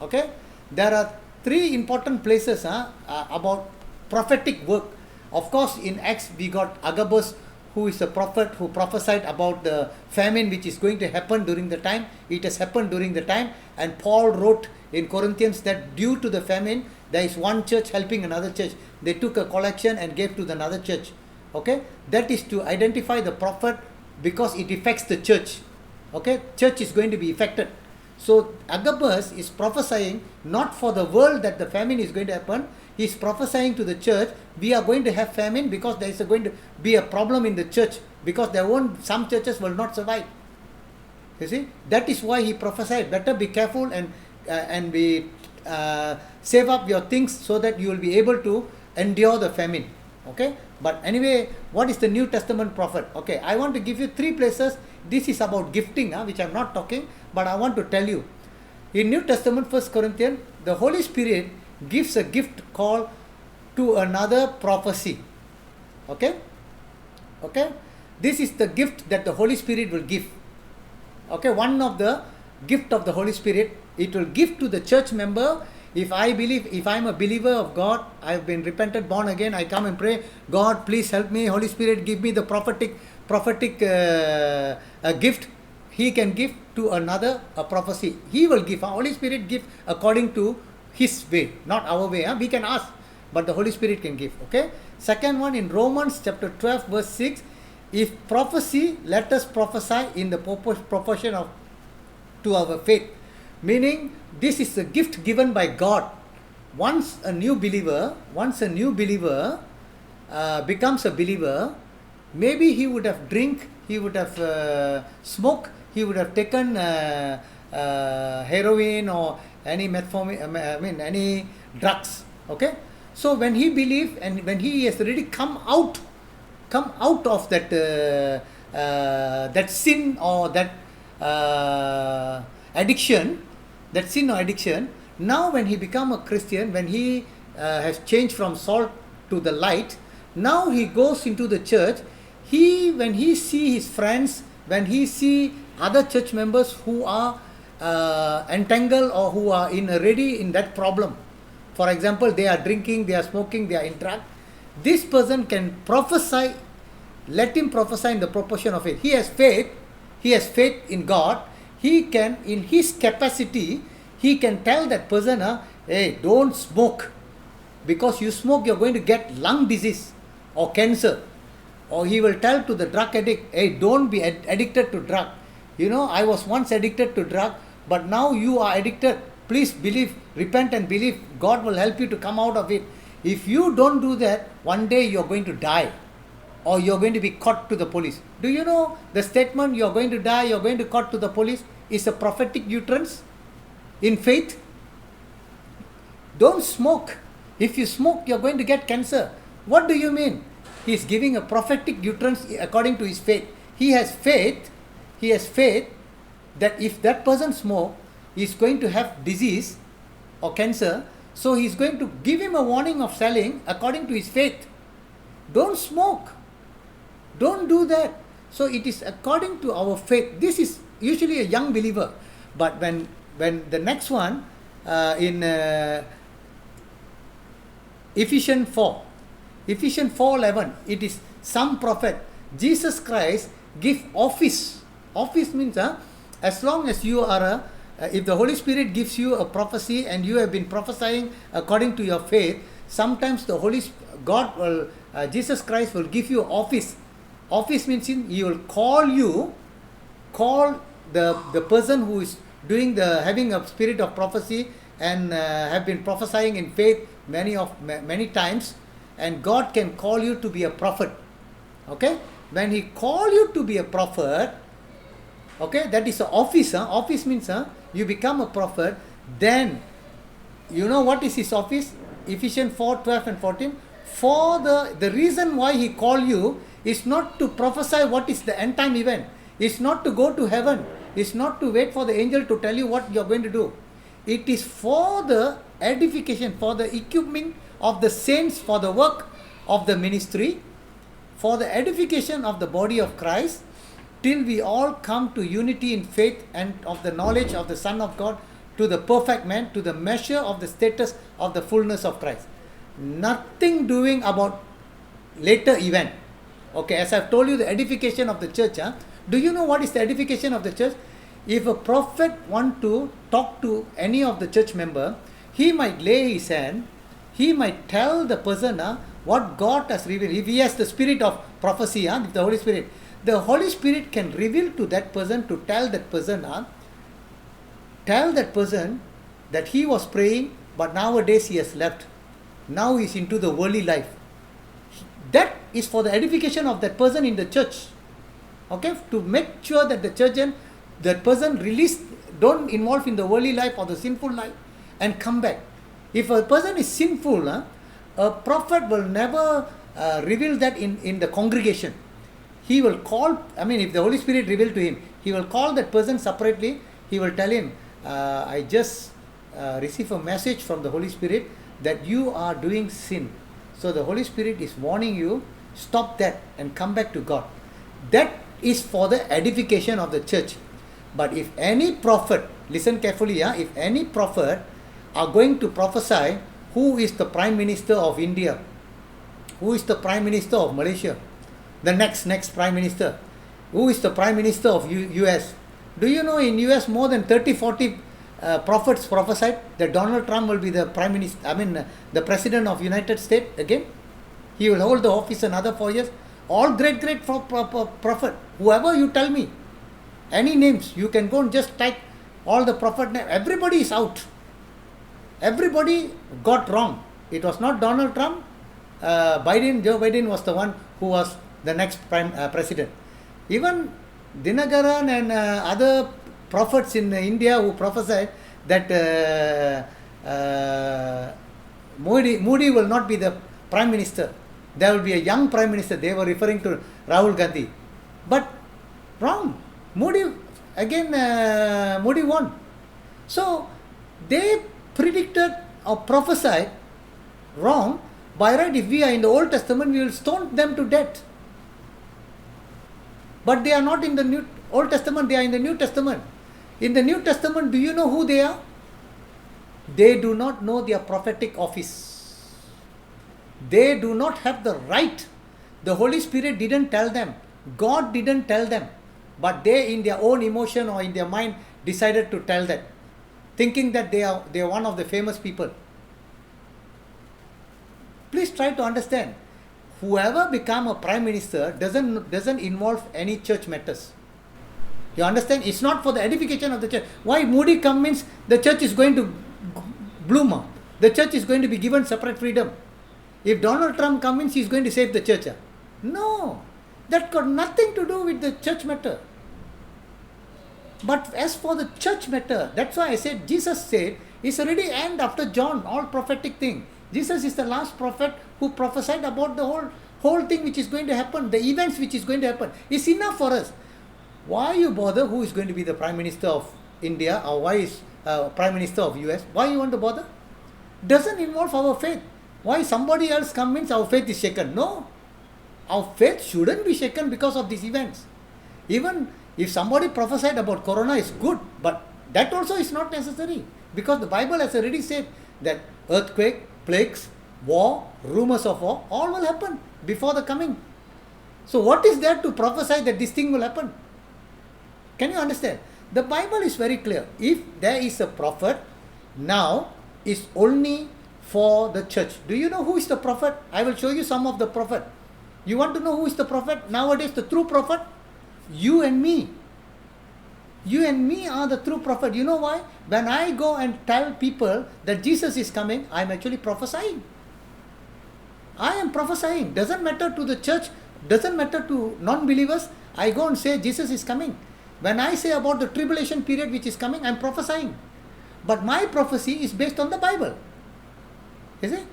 Okay? There are 3 important places about prophetic work. Of course, in Acts we got Agabus, who is a prophet who prophesied about the famine which is going to happen during the time. It has happened during the time, and Paul wrote in Corinthians that due to the famine, there is one church helping another church. They took a collection and gave to another church. Okay, that is to identify the prophet because it affects the church. Okay, church is going to be affected. So Agabus is prophesying not for the world that the famine is going to happen. He is prophesying to the church, we are going to have famine because there is going to be a problem in the church, because some churches will not survive. You see, that is why he prophesied, better be careful and be save up your things so that you will be able to endure the famine. Okay, but anyway, what is the New Testament prophet? Okay, I want to give you 3 places. This is about gifting, which I am not talking, but I want to tell you. In New Testament, 1 Corinthians, the Holy Spirit gives a gift called to another prophecy. Okay? Okay? This is the gift that the Holy Spirit will give. Okay, one of the gift of the Holy Spirit, it will give to the church member. If I am a believer of God, I have been repented, born again, I come and pray, God, please help me, Holy Spirit, give me the prophetic gift. He can give to another a prophecy. He will give. Holy Spirit give according to His way, not our way. We can ask, but the Holy Spirit can give. Okay. Second one, in Romans chapter 12 verse 6, if prophecy, let us prophesy in the proportion of to our faith. Meaning, this is a gift given by God. Once a new believer becomes a believer, maybe he would have drink, he would have smoked, he would have taken heroin or any metformin, any drugs. Okay, So when he believe and when he has already come out of that sin or that addiction, now when he become a Christian, when he has changed from salt to the light, now he goes into the church. When he see his friends, when he see other church members who are entangled or who are already in that problem, for example, they are drinking, they are smoking, they are in drug, this person can prophesy. Let him prophesy in the proportion of it. He has faith in God. He can, in his capacity, he can tell that person, hey, don't smoke, because you smoke, you're going to get lung disease or cancer. Or he will tell to the drug addict, hey, don't be addicted to drug. I was once addicted to drug, but now you are addicted. Please believe, repent and believe. God will help you to come out of it. If you don't do that, one day you're going to die, or you're going to be caught to the police. Do you know the statement, you're going to die, you're going to caught to the police, is a prophetic utterance in faith? Don't smoke. If you smoke, you're going to get cancer. What do you mean? He's giving a prophetic utterance according to his faith. He has faith that if that person smoke, he's going to have disease or cancer. So he's going to give him a warning of selling according to his faith. Don't smoke. Don't do that. So it is according to our faith. This is usually a young believer. But when the next one in Ephesians 4:11, it is some prophet. Jesus Christ give office. Office means as long as you are if the Holy Spirit gives you a prophecy and you have been prophesying according to your faith, sometimes Jesus Christ will give you office. Office means he will call the person who is having a spirit of prophecy and have been prophesying in faith many times, and God can call you to be a prophet. Okay, when he call you to be a prophet, okay, that is an office. Office means you become a prophet. Then you know what is his office? Ephesians 4:12 and 14. For the reason why he called you is not to prophesy what is the end time event. It's not to go to heaven. It's not to wait for the angel to tell you what you're going to do. It is for the edification, for the equipping of the saints, for the work of the ministry, for the edification of the body of Christ, till we all come to unity in faith and of the knowledge of the Son of God, to the perfect man, to the measure of the status of the fullness of Christ. Nothing doing about later event. Okay, as I've told you, the edification of the church. Do you know what is the edification of the church? If a prophet want to talk to any of the church member, he might lay his hand, he might tell the person what God has revealed. If he has the spirit of prophecy, the Holy Spirit can reveal to that person, to tell that person that he was praying, but nowadays he has left. Now he is into the worldly life. That is for the edification of that person in the church. Okay, to make sure that the church and that person don't involve in the worldly life or the sinful life and come back. If a person is sinful, a prophet will never reveal that in the congregation. He will call, if the Holy Spirit revealed to him, he will call that person separately. He will tell him, I just received a message from the Holy Spirit that you are doing sin. So the Holy Spirit is warning you, stop that and come back to God. That is for the edification of the church. But if any prophet, listen carefully, if any prophet are going to prophesy who is the Prime Minister of India, who is the Prime Minister of Malaysia, the next Prime Minister, who is the Prime Minister of US. Do you know in US more than 30-40 prophets prophesied that Donald Trump will be the Prime Minister, the President of United States again. He will hold the office another 4 years. All great prophet, whoever you tell me, any names, you can go and just type all the prophet names. Everybody is out. Everybody got wrong. It was not Donald Trump. Joe Biden was the one who was the next president. Even Dinagaran and other prophets in India who prophesied that Modi will not be the prime minister. There will be a young prime minister. They were referring to Rahul Gandhi. But wrong. Modi, again, Modi won. So, they predicted or prophesied wrong. By right, if we are in the Old Testament, we will stone them to death. But they are not in the New Old Testament, they are in the New Testament. In the New Testament, do you know who they are? They do not know their prophetic office. They do not have the right. The Holy Spirit didn't tell them. God didn't tell them. But they, in their own emotion or in their mind, decided to tell that, thinking that they are one of the famous people. Please try to understand. Whoever become a prime minister doesn't involve any church matters. You understand? It's not for the edification of the church. Why Modi come means the church is going to bloom up. The church is going to be given separate freedom. If Donald Trump comes means he's going to save the church. No. That got nothing to do with the church matter. But as for the church matter, that's why I said, Jesus said, it's already end after John, all prophetic thing. Jesus is the last prophet who prophesied about the whole thing which is going to happen, the events which is going to happen. It's enough for us. Why you bother who is going to be the Prime Minister of India or why is Prime Minister of US? Why you want to bother? Doesn't involve our faith. Why somebody else comes means our faith is shaken? No. Our faith shouldn't be shaken because of these events. Even if somebody prophesied about corona is good, but that also is not necessary. Because the Bible has already said that earthquake, plagues, war, rumors of war, all will happen before the coming. So what is there to prophesy that this thing will happen? Can you understand? The Bible is very clear. If there is a prophet, now is only for the church. Do you know who is the prophet? I will show you some of the prophet. You want to know who is the prophet? Nowadays the true prophet? You and me. You and me are the true prophet. You know why? When I go and tell people that Jesus is coming, I am actually prophesying. I am prophesying. Doesn't matter to the church, doesn't matter to non-believers. I go and say Jesus is coming. When I say about the tribulation period which is coming, I am prophesying. But my prophecy is based on the Bible. Is it?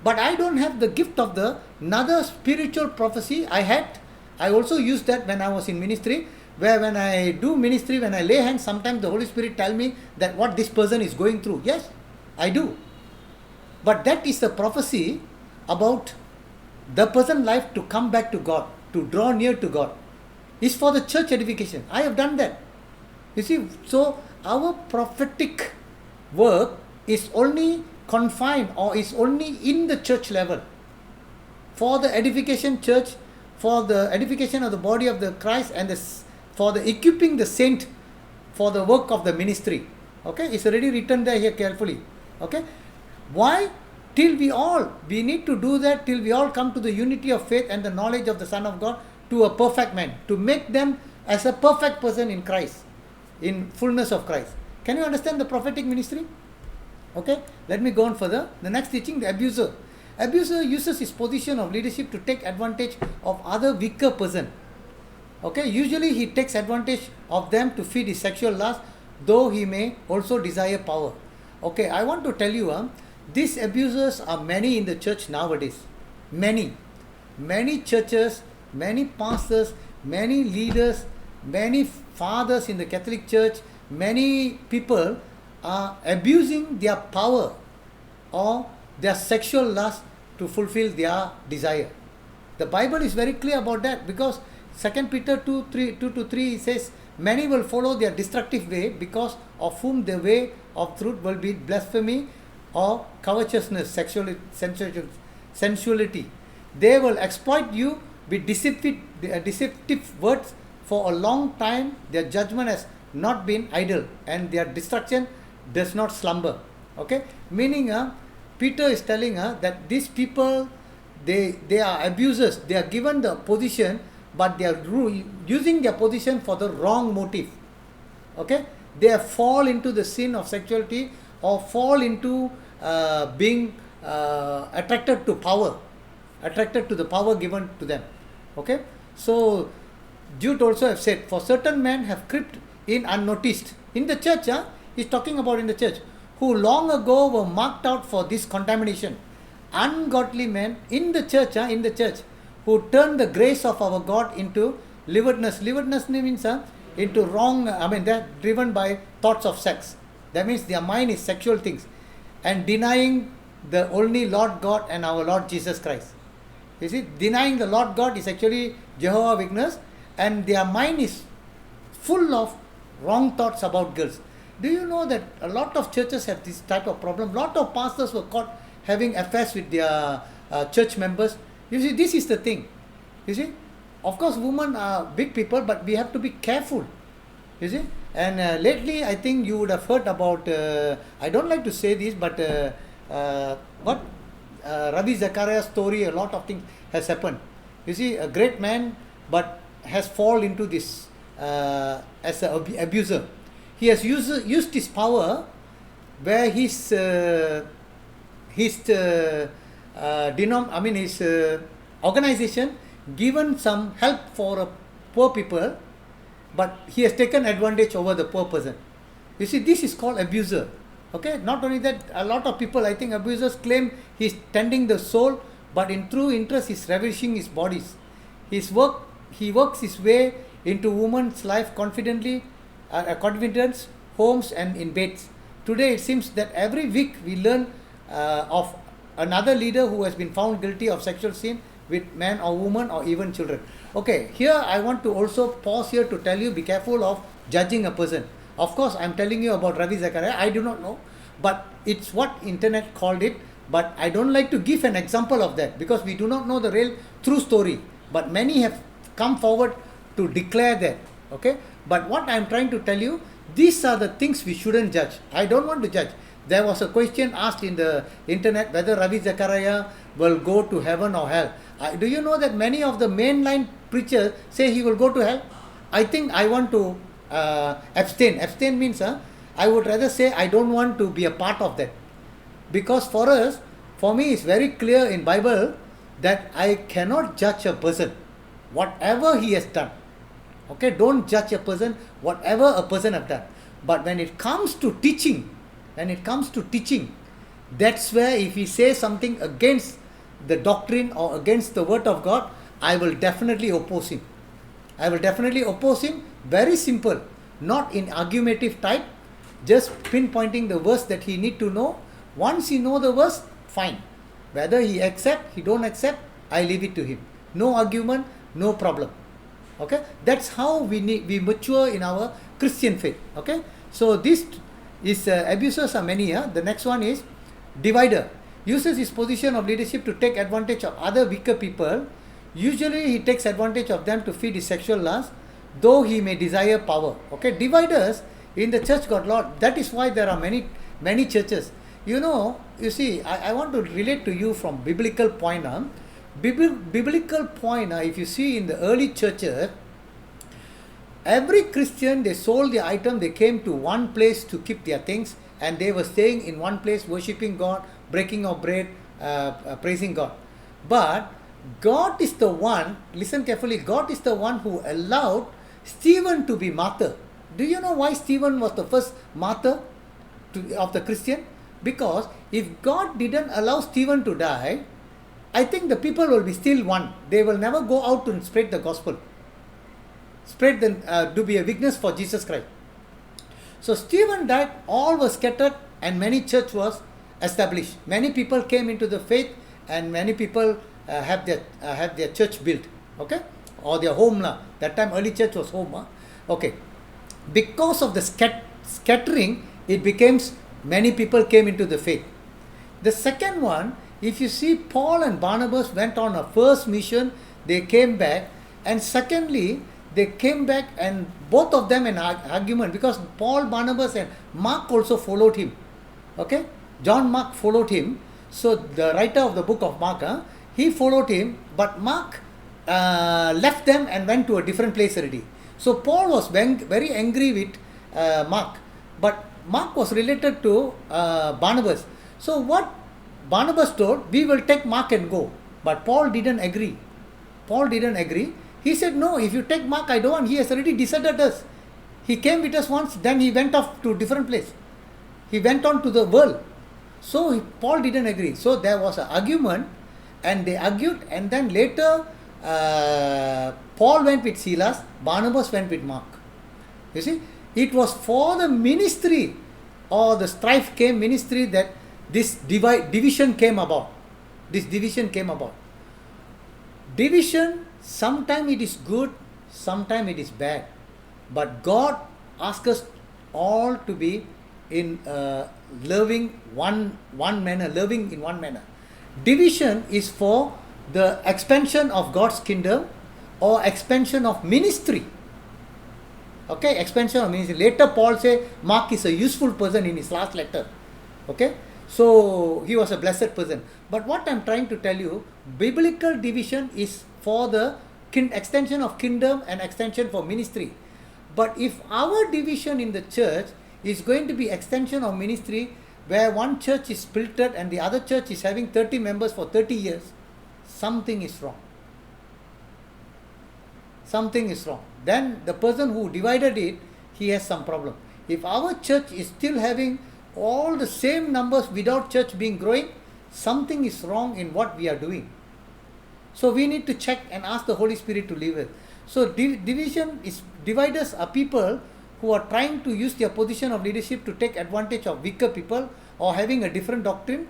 But I don't have the gift of the another spiritual prophecy I also used that when I was in ministry, where when I do ministry, when I lay hands, sometimes the Holy Spirit tell me that what this person is going through. Yes, I do. But that is the prophecy about the person's life to come back to God, to draw near to God. It's for the church edification. I have done that. You see, so our prophetic work is only confined or is only in the church level. For the edification church, for the edification of the body of the Christ and for the equipping the saint for the work of the ministry. Okay, it's already written there here carefully. Okay, why? Till we need to do that till we all come to the unity of faith and the knowledge of the Son of God, to a perfect man, to make them as a perfect person in Christ, in fullness of Christ. Can you understand the prophetic ministry? Okay, let me go on further. The next teaching, the abuser. Abuser uses his position of leadership to take advantage of other weaker person. Okay, usually he takes advantage of them to feed his sexual lust, though he may also desire power. Okay, I want to tell you, these abusers are many in the church nowadays. Many churches, many pastors, many leaders, many fathers in the Catholic Church, many people are abusing their power or their sexual lust to fulfill their desire. The Bible is very clear about that, because 2 Peter 2:2-3 says, many will follow their destructive way, because of whom the way of truth will be blasphemy or covetousness, sensuality. They will exploit you with deceptive words for a long time. Their judgment has not been idle, and their destruction does not slumber. Okay, meaning Peter is telling that these people, they are abusers. They are given the position, but they are using their position for the wrong motive. Okay, they fall into the sin of sexuality, or fall into being attracted to power, attracted to the power given to them. Okay, so Jude also have said, for certain men have crept in unnoticed in the church. He's talking about in the church, who long ago were marked out for this contamination. ungodly men in the church, who turn the grace of our God into lewdness. Lewdness means into wrong, they're driven by thoughts of sex. That means their mind is sexual things and denying the only Lord God and our Lord Jesus Christ. You see, denying the Lord God is actually Jehovah Witness, and their mind is full of wrong thoughts about girls. Do you know that a lot of churches have this type of problem? A lot of pastors were caught having affairs with their church members. You see, this is the thing. You see, of course, women are big people, but we have to be careful. You see, and lately, I think you would have heard about. I don't like to say this, but Ravi Zacharias' story. A lot of things has happened. You see, a great man, but has fallen into this as an abuser. He has used his power where his organization given some help for poor people, but he has taken advantage over the poor person. You see, this is called abuser. Okay, not only that, a lot of people, I think abusers claim he's tending the soul, but in true interest he's ravishing his bodies. He works his way into women's life confidence, homes and in beds. Today it seems that every week we learn of another leader who has been found guilty of sexual sin with man or woman or even children. Okay, here I want to also pause here to tell you, be careful of judging a person. Of course, I'm telling you about Ravi Zacharias. I do not know, but it's what internet called it. But I don't like to give an example of that because we do not know the real true story. But many have come forward to declare that. Okay, but what I'm trying to tell you, these are the things we shouldn't judge. I don't want to judge. There was a question asked in the internet whether Ravi Zacharias will go to heaven or hell. Do you know that many of the mainline preachers say he will go to hell? I think I want to abstain. Abstain means I would rather say I don't want to be a part of that. Because for me it's very clear in Bible that I cannot judge a person, whatever he has done. Okay, don't judge a person, whatever a person have done. But when it comes to teaching, that's where if he says something against the doctrine or against the word of God, I will definitely oppose him. Very simple, not in argumentative type, just pinpointing the verse that he need to know. Once he know the verse, fine. Whether he accept, he don't accept, I leave it to him. No argument, no problem. Okay, that's how we mature in our Christian faith. Okay, so this is abusers are many. The next one is divider. Uses his position of leadership to take advantage of other weaker people. Usually he takes advantage of them to feed his sexual lust, though he may desire power. Okay, dividers in the church got lot. That is why there are many churches. You see, I want to relate to you from biblical point. Biblical point, if you see in the early churches, every Christian, they sold their item, they came to one place to keep their things, and they were staying in one place, worshipping God, breaking of bread, praising God. But God is the one, listen carefully, God is the one who allowed Stephen to be martyr. Do you know why Stephen was the first martyr of the Christian? Because if God didn't allow Stephen to die, I think the people will be still one. They will never go out to spread the gospel, to be a witness for Jesus Christ. So Stephen died, all were scattered, and many church was established. Many people came into the faith, and many people have their church built. Okay, or their home lah. That time early church was home. Okay, because of the scattering, it becomes many people came into the faith. The second one, if you see, Paul and Barnabas went on a first mission, they came back, and secondly, they came back and both of them in argument, because Paul, Barnabas and Mark also followed him. Okay, John Mark followed him. So the writer of the book of Mark, he followed him, but Mark left them and went to a different place already. So Paul was very angry with Mark, but Mark was related to Barnabas. So what Barnabas told, we will take Mark and go. But Paul didn't agree. He said, no, if you take Mark, I don't want. He has already deserted us. He came with us once, then he went off to a different place. He went on to the world. So Paul didn't agree. So there was an argument, and they argued, and then later Paul went with Silas, Barnabas went with Mark. You see, it was for the ministry, or the strife came ministry, that this division came about. This division came about. Division, sometimes it is good, sometimes it is bad. But God asks us all to be in loving one manner, loving in one manner. Division is for the expansion of God's kingdom or expansion of ministry. Okay, expansion of ministry. Later Paul say Mark is a useful person in his last letter. Okay, so he was a blessed person. But what I'm trying to tell you, biblical division is for the extension of kingdom and extension for ministry. But if our division in the church is going to be extension of ministry, where one church is splitted and the other church is having 30 members for 30 years, something is wrong. Something is wrong. Then the person who divided it, he has some problem. If our church is still having all the same numbers without church being growing, something is wrong in what we are doing. So we need to check and ask the Holy Spirit to leave it. So dividers are people who are trying to use their position of leadership to take advantage of weaker people or having a different doctrine.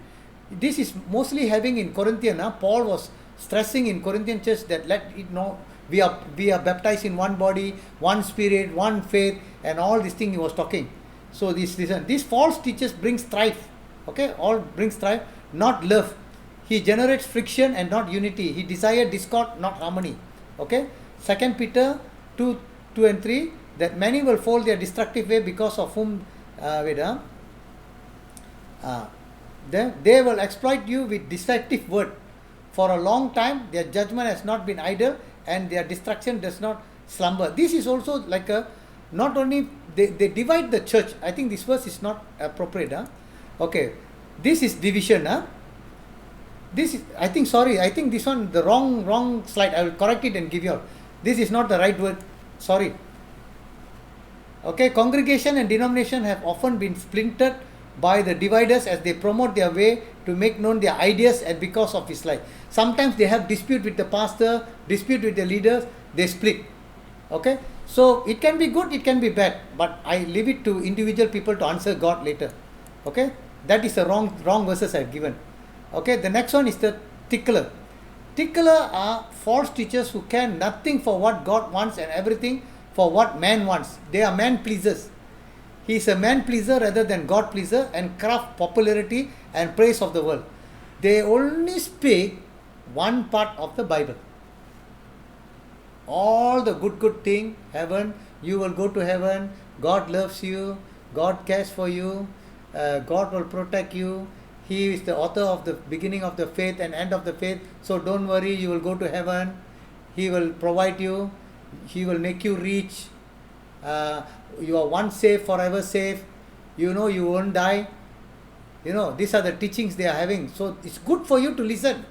This is mostly having in Corinthian. Paul was stressing in Corinthian church that let it know we are baptized in one body, one spirit, one faith, and all these things he was talking. So these false teachers bring strife. Okay, all bring strife, not love. He generates friction and not unity. He desired discord, not harmony. Okay, 2 Peter 2 and 3, that many will fall their destructive way because of whom they will exploit you with deceptive word. For a long time their judgment has not been idle, and their destruction does not slumber. This is also like a, not only they divide the church. I think this verse is not appropriate. Okay, this is division. This is, I think this one the wrong slide. I will correct it and give you all. This is not the right word. Sorry. Okay, congregation and denomination have often been splintered by the dividers as they promote their way to make known their ideas, and because of his life. Sometimes they have dispute with the pastor, dispute with the leaders, they split. Okay, so it can be good, it can be bad, but I leave it to individual people to answer God later. Okay, that is the wrong verses I have given. Okay, the next one is the tickler. Tickler are false teachers who care nothing for what God wants and everything for what man wants. They are man pleasers. He is a man pleaser rather than God pleaser, and craft popularity and praise of the world. They only speak one part of the Bible. All the good thing, heaven, you will go to heaven, God loves you, God cares for you, God will protect you, He is the author of the beginning of the faith and end of the faith, so don't worry, you will go to heaven, He will provide you, He will make you rich, you are once saved, forever saved, you know you won't die. You know, these are the teachings they are having. So it's good for you to listen.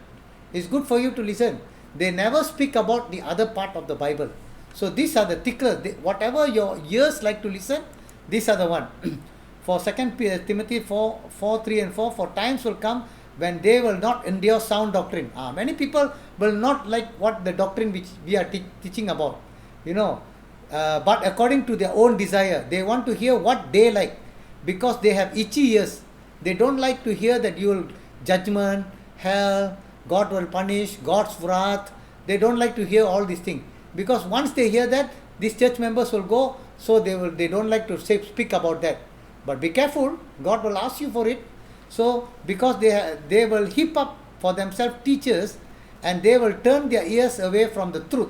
It's good for you to listen. They never speak about the other part of the Bible. So these are the ticklers. Whatever your ears like to listen, these are the one. For 2 Timothy 4, 3 and 4, for times will come when they will not endure sound doctrine. Many people will not like what the doctrine which we are teaching about. You know, but according to their own desire. They want to hear what they like, because they have itchy ears. They don't like to hear that you will judgment, hell, God will punish, God's wrath. They don't like to hear all these things, because once they hear that, these church members will go, so they don't like to speak about that. But be careful, God will ask you for it. So because they will heap up for themselves teachers, and they will turn their ears away from the truth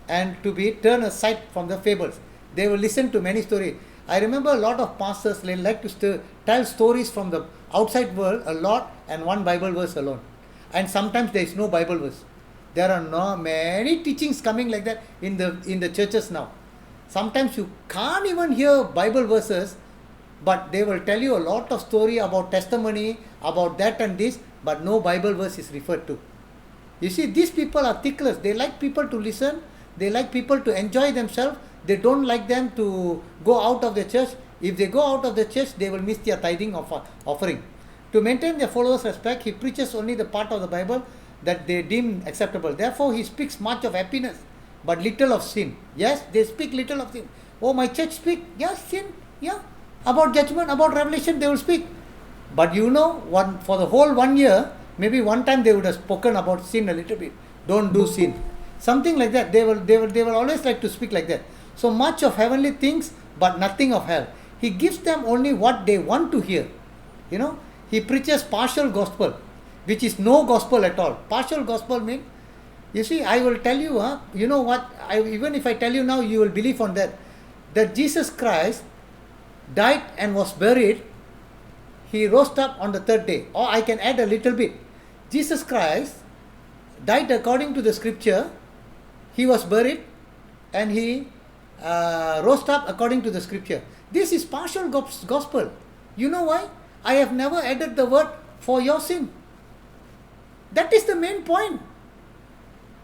and to be turned aside from the fables. They will listen to many stories. I remember a lot of pastors, they like to tell stories from the outside world a lot, and one Bible verse alone. And sometimes there is no Bible verse. There are many teachings coming like that in the churches now. Sometimes you can't even hear Bible verses, but they will tell you a lot of story about testimony, about that and this, but no Bible verse is referred to. You see, these people are ticklers. They like people to listen. They like people to enjoy themselves. They don't like them to go out of the church. If they go out of the church, they will miss their tithing offering. To maintain their followers' respect, he preaches only the part of the Bible that they deem acceptable. Therefore, he speaks much of happiness, but little of sin. Yes, they speak little of sin. Oh, my church speak, yes, sin, yeah. About judgment, about revelation, they will speak. But for the whole 1 year, maybe one time they would have spoken about sin a little bit. Don't do sin. Something like that. They will always like to speak like that. So much of heavenly things, but nothing of hell. He gives them only what they want to hear. He preaches partial gospel, which is no gospel at all. Partial gospel means, you see, I will tell you, you know what, even if I tell you now, you will believe on that Jesus Christ died and was buried. He rose up on the third day. Or I can add a little bit. Jesus Christ died according to the scripture. He was buried and he rose up according to the scripture. This is partial gospel. You know why? I have never added the word for your sin. That is the main point.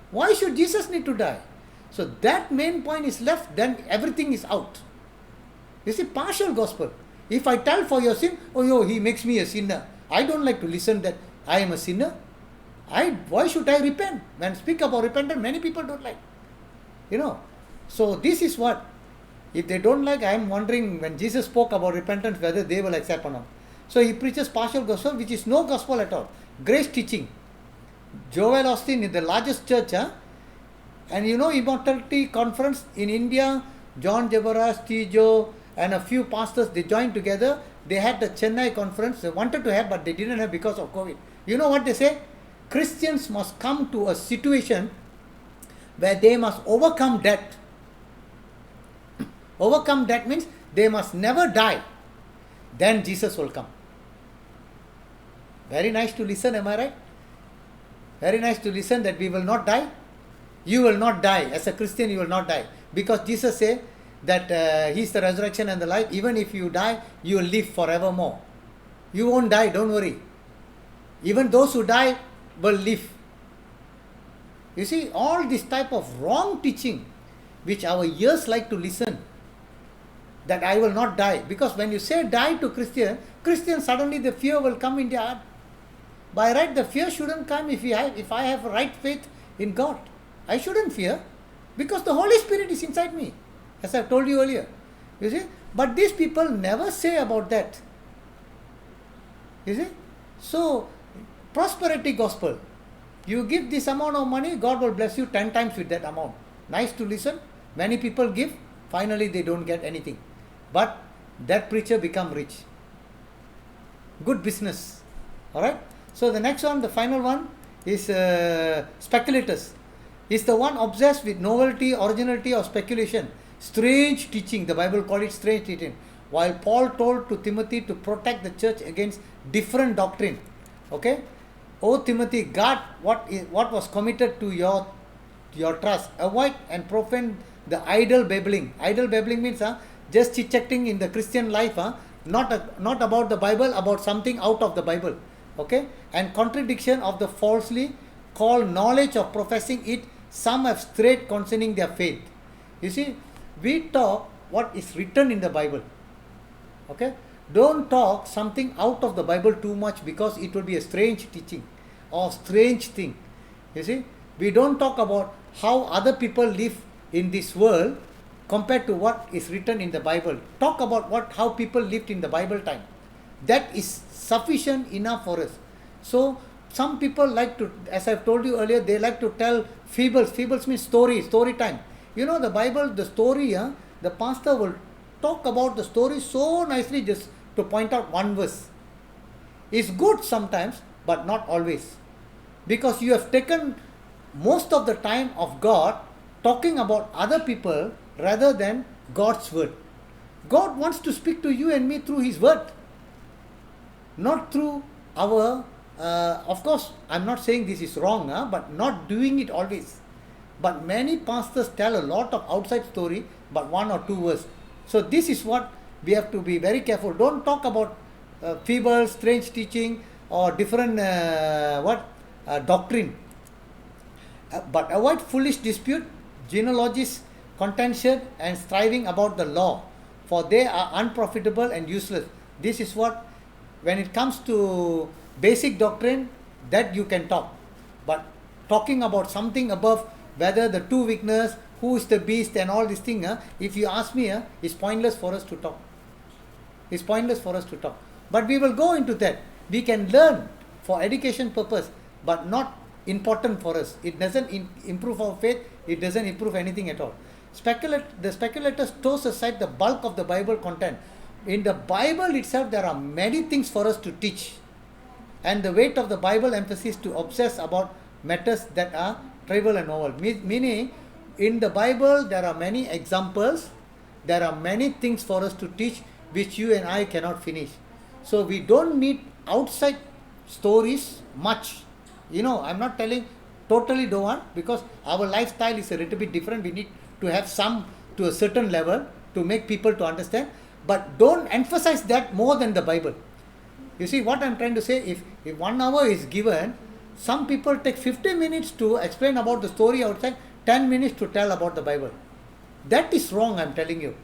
Why should Jesus need to die? So that main point is left, then everything is out. You see, partial gospel. If I tell for your sin, he makes me a sinner. I don't like to listen that I am a sinner. Why should I repent? When speak about repentance, many people don't like. So this is what, if they don't like, I am wondering when Jesus spoke about repentance, whether they will accept or not. So he preaches partial gospel, which is no gospel at all. Grace teaching. Joel Austin is the largest church, and Immortality Conference in India, John Deborah, Tijo, and a few pastors, they joined together. They had the Chennai conference. They wanted to have, but they didn't have because of COVID. You know what they say? Christians must come to a situation where they must overcome death. Overcome death means they must never die. Then Jesus will come. Very nice to listen, am I right? Very nice to listen that we will not die. You will not die. As a Christian, you will not die. Because Jesus said that He is the resurrection and the life. Even if you die, you will live forevermore. You won't die, don't worry. Even those who die will live. You see, all this type of wrong teaching, which our ears like to listen, that I will not die. Because when you say die to Christian, suddenly the fear will come in their heart. By right, the fear shouldn't come if I have right faith in God. I shouldn't fear, because the Holy Spirit is inside me, as I told you earlier. You see, but these people never say about that. You see, so prosperity gospel. You give this amount of money, God will bless you 10 times with that amount. Nice to listen. Many people give, finally they don't get anything. But that preacher become rich. Good business. Alright. So the next one, the final one, is speculators. Is the one obsessed with novelty, originality or speculation. Strange teaching. The Bible called it strange teaching. While Paul told to Timothy to protect the church against different doctrine. Okay. O Timothy, guard what was committed to your trust. Avoid and profane the idle babbling. Idle babbling means just chit-chatting in the Christian life, not about the Bible, about something out of the Bible. Okay, and contradiction of the falsely called knowledge of professing it. Some have strayed concerning their faith. You see, we talk what is written in the Bible. Okay, don't talk something out of the Bible too much, because it will be a strange teaching or strange thing. You see, we don't talk about how other people live in this world compared to what is written in the Bible. Talk about how people lived in the Bible time. That is sufficient enough for us. So some people like to, as I've told you earlier, they like to tell fables. Fables means story time. The Bible, the story, the pastor will talk about the story so nicely just to point out one verse. It's good sometimes, but not always. Because you have taken most of the time of God talking about other people rather than God's word. God wants to speak to you and me through His word, not through our, of course, I'm not saying this is wrong, but not doing it always. But many pastors tell a lot of outside story, but one or two words. So this is what we have to be very careful. Don't talk about fables, strange teaching, or different doctrine. But avoid foolish dispute, genealogies, contention, and striving about the law, for they are unprofitable and useless. This is what when it comes to basic doctrine, that you can talk. But talking about something above, whether the two witness, who is the beast and all these things, if you ask me, it's pointless for us to talk. It's pointless for us to talk. But we will go into that. We can learn for education purpose, but not important for us. It doesn't improve our faith. It doesn't improve anything at all. The speculators toss aside the bulk of the Bible content. In the Bible itself, there are many things for us to teach. And the weight of the Bible emphasis to obsess about matters that are trivial and novel. Meaning, in the Bible, there are many examples. There are many things for us to teach, which you and I cannot finish. So we don't need outside stories much. I'm not telling totally don't want, because our lifestyle is a little bit different. We need to have some to a certain level to make people to understand. But don't emphasize that more than the Bible. You see what I'm trying to say? If 1 hour is given, some people take 50 minutes to explain about the story outside, 10 minutes to tell about the Bible. That is wrong, I'm telling you.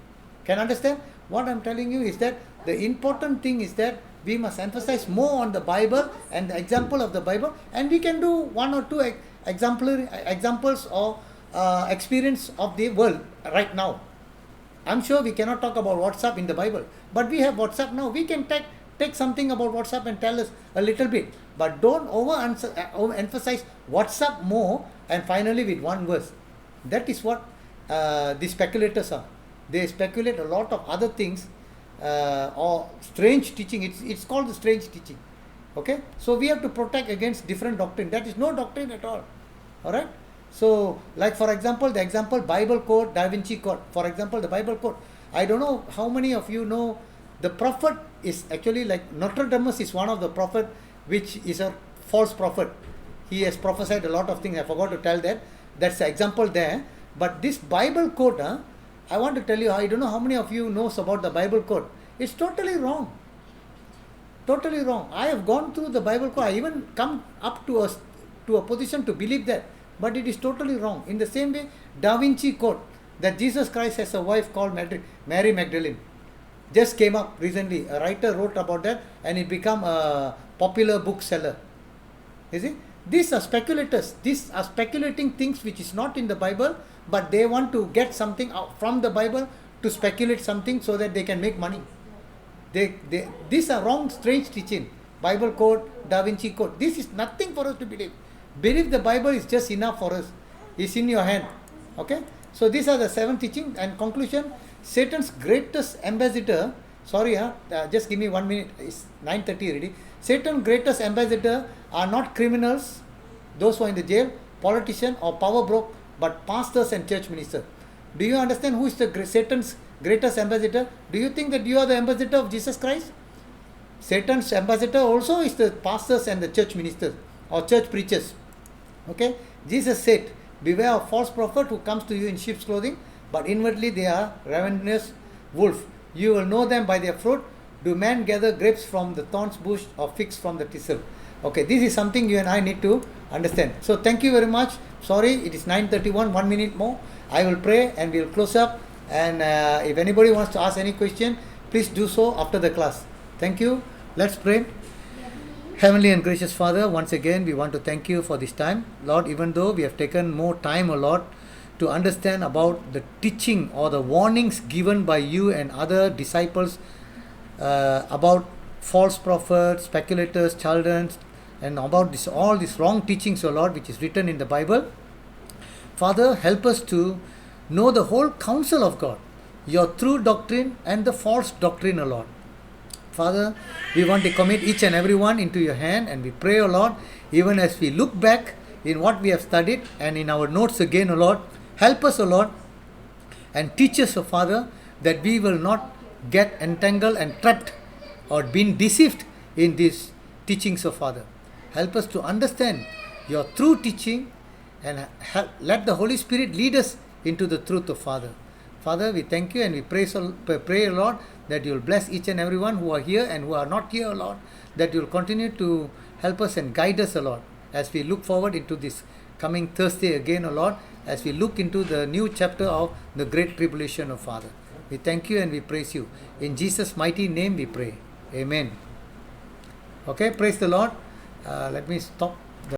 Can you understand? What I'm telling you is that the important thing is that we must emphasize more on the Bible and the example of the Bible, and we can do 1 or 2 examples or experience of the world right now. I'm sure we cannot talk about WhatsApp in the Bible, but we have WhatsApp now. We can take something about WhatsApp and tell us a little bit, but don't emphasize WhatsApp more and finally with one verse. That is what the speculators are. They speculate a lot of other things or strange teaching. It's called the strange teaching. Okay, so we have to protect against different doctrine. That is no doctrine at all. All right. So, like for example, the example Bible Code, Da Vinci Code. For example, the Bible Code. I don't know how many of you know the prophet is actually like Nostradamus is one of the prophet which is a false prophet. He has prophesied a lot of things. I forgot to tell that. That's the example there. But this Bible Code, I want to tell you, I don't know how many of you knows about the Bible Code. It's totally wrong. Totally wrong. I have gone through the Bible Code. I even come up to a position to believe that. But it is totally wrong. In the same way, Da Vinci Code, that Jesus Christ has a wife called Mary Magdalene, just came up recently. A writer wrote about that and it became a popular bookseller. You see, these are speculators. These are speculating things which is not in the Bible, but they want to get something out from the Bible to speculate something so that they can make money. These are wrong, strange teaching. Bible Code, Da Vinci Code. This is nothing for us to believe. Believe the Bible is just enough for us. It's in your hand. Okay? So these are the 7 teachings. And conclusion, Satan's greatest ambassador, just give me 1 minute, it's 9:30 already. Satan's greatest ambassador are not criminals, those who are in the jail, politicians or power broke, but pastors and church ministers. Do you understand who is Satan's greatest ambassador? Do you think that you are the ambassador of Jesus Christ? Satan's ambassador also is the pastors and the church ministers or church preachers. Okay, Jesus said, beware of false prophet who comes to you in sheep's clothing, but inwardly they are ravenous wolf. You will know them by their fruit. Do men gather grapes from the thorns bush or figs from the thistle? Okay, this is something you and I need to understand. So thank you very much. Sorry, it is 9:31, 1 minute more. I will pray and we will close up. And if anybody wants to ask any question, please do so after the class. Thank you. Let's pray. Heavenly and gracious Father, once again we want to thank you for this time. Lord, even though we have taken more time, Lord, to understand about the teaching or the warnings given by you and other disciples about false prophets, speculators, children, and about all these wrong teachings, O Lord, which is written in the Bible. Father, help us to know the whole counsel of God, your true doctrine and the false doctrine, O Lord. Father, we want to commit each and every one into your hand, and we pray, O Lord, even as we look back in what we have studied and in our notes again, O Lord, help us, O Lord, and teach us, O Father, that we will not get entangled and trapped or been deceived in these teachings, O Father. Help us to understand your true teaching and let the Holy Spirit lead us into the truth, O Father. Father, we thank you and we pray, Lord, that you will bless each and every one who are here and who are not here, Lord, that you will continue to help us and guide us, Lord, as we look forward into this coming Thursday again, Lord, as we look into the new chapter of the Great Tribulation, O Father. We thank you and we praise you. In Jesus' mighty name we pray. Amen. Okay, praise the Lord. Let me stop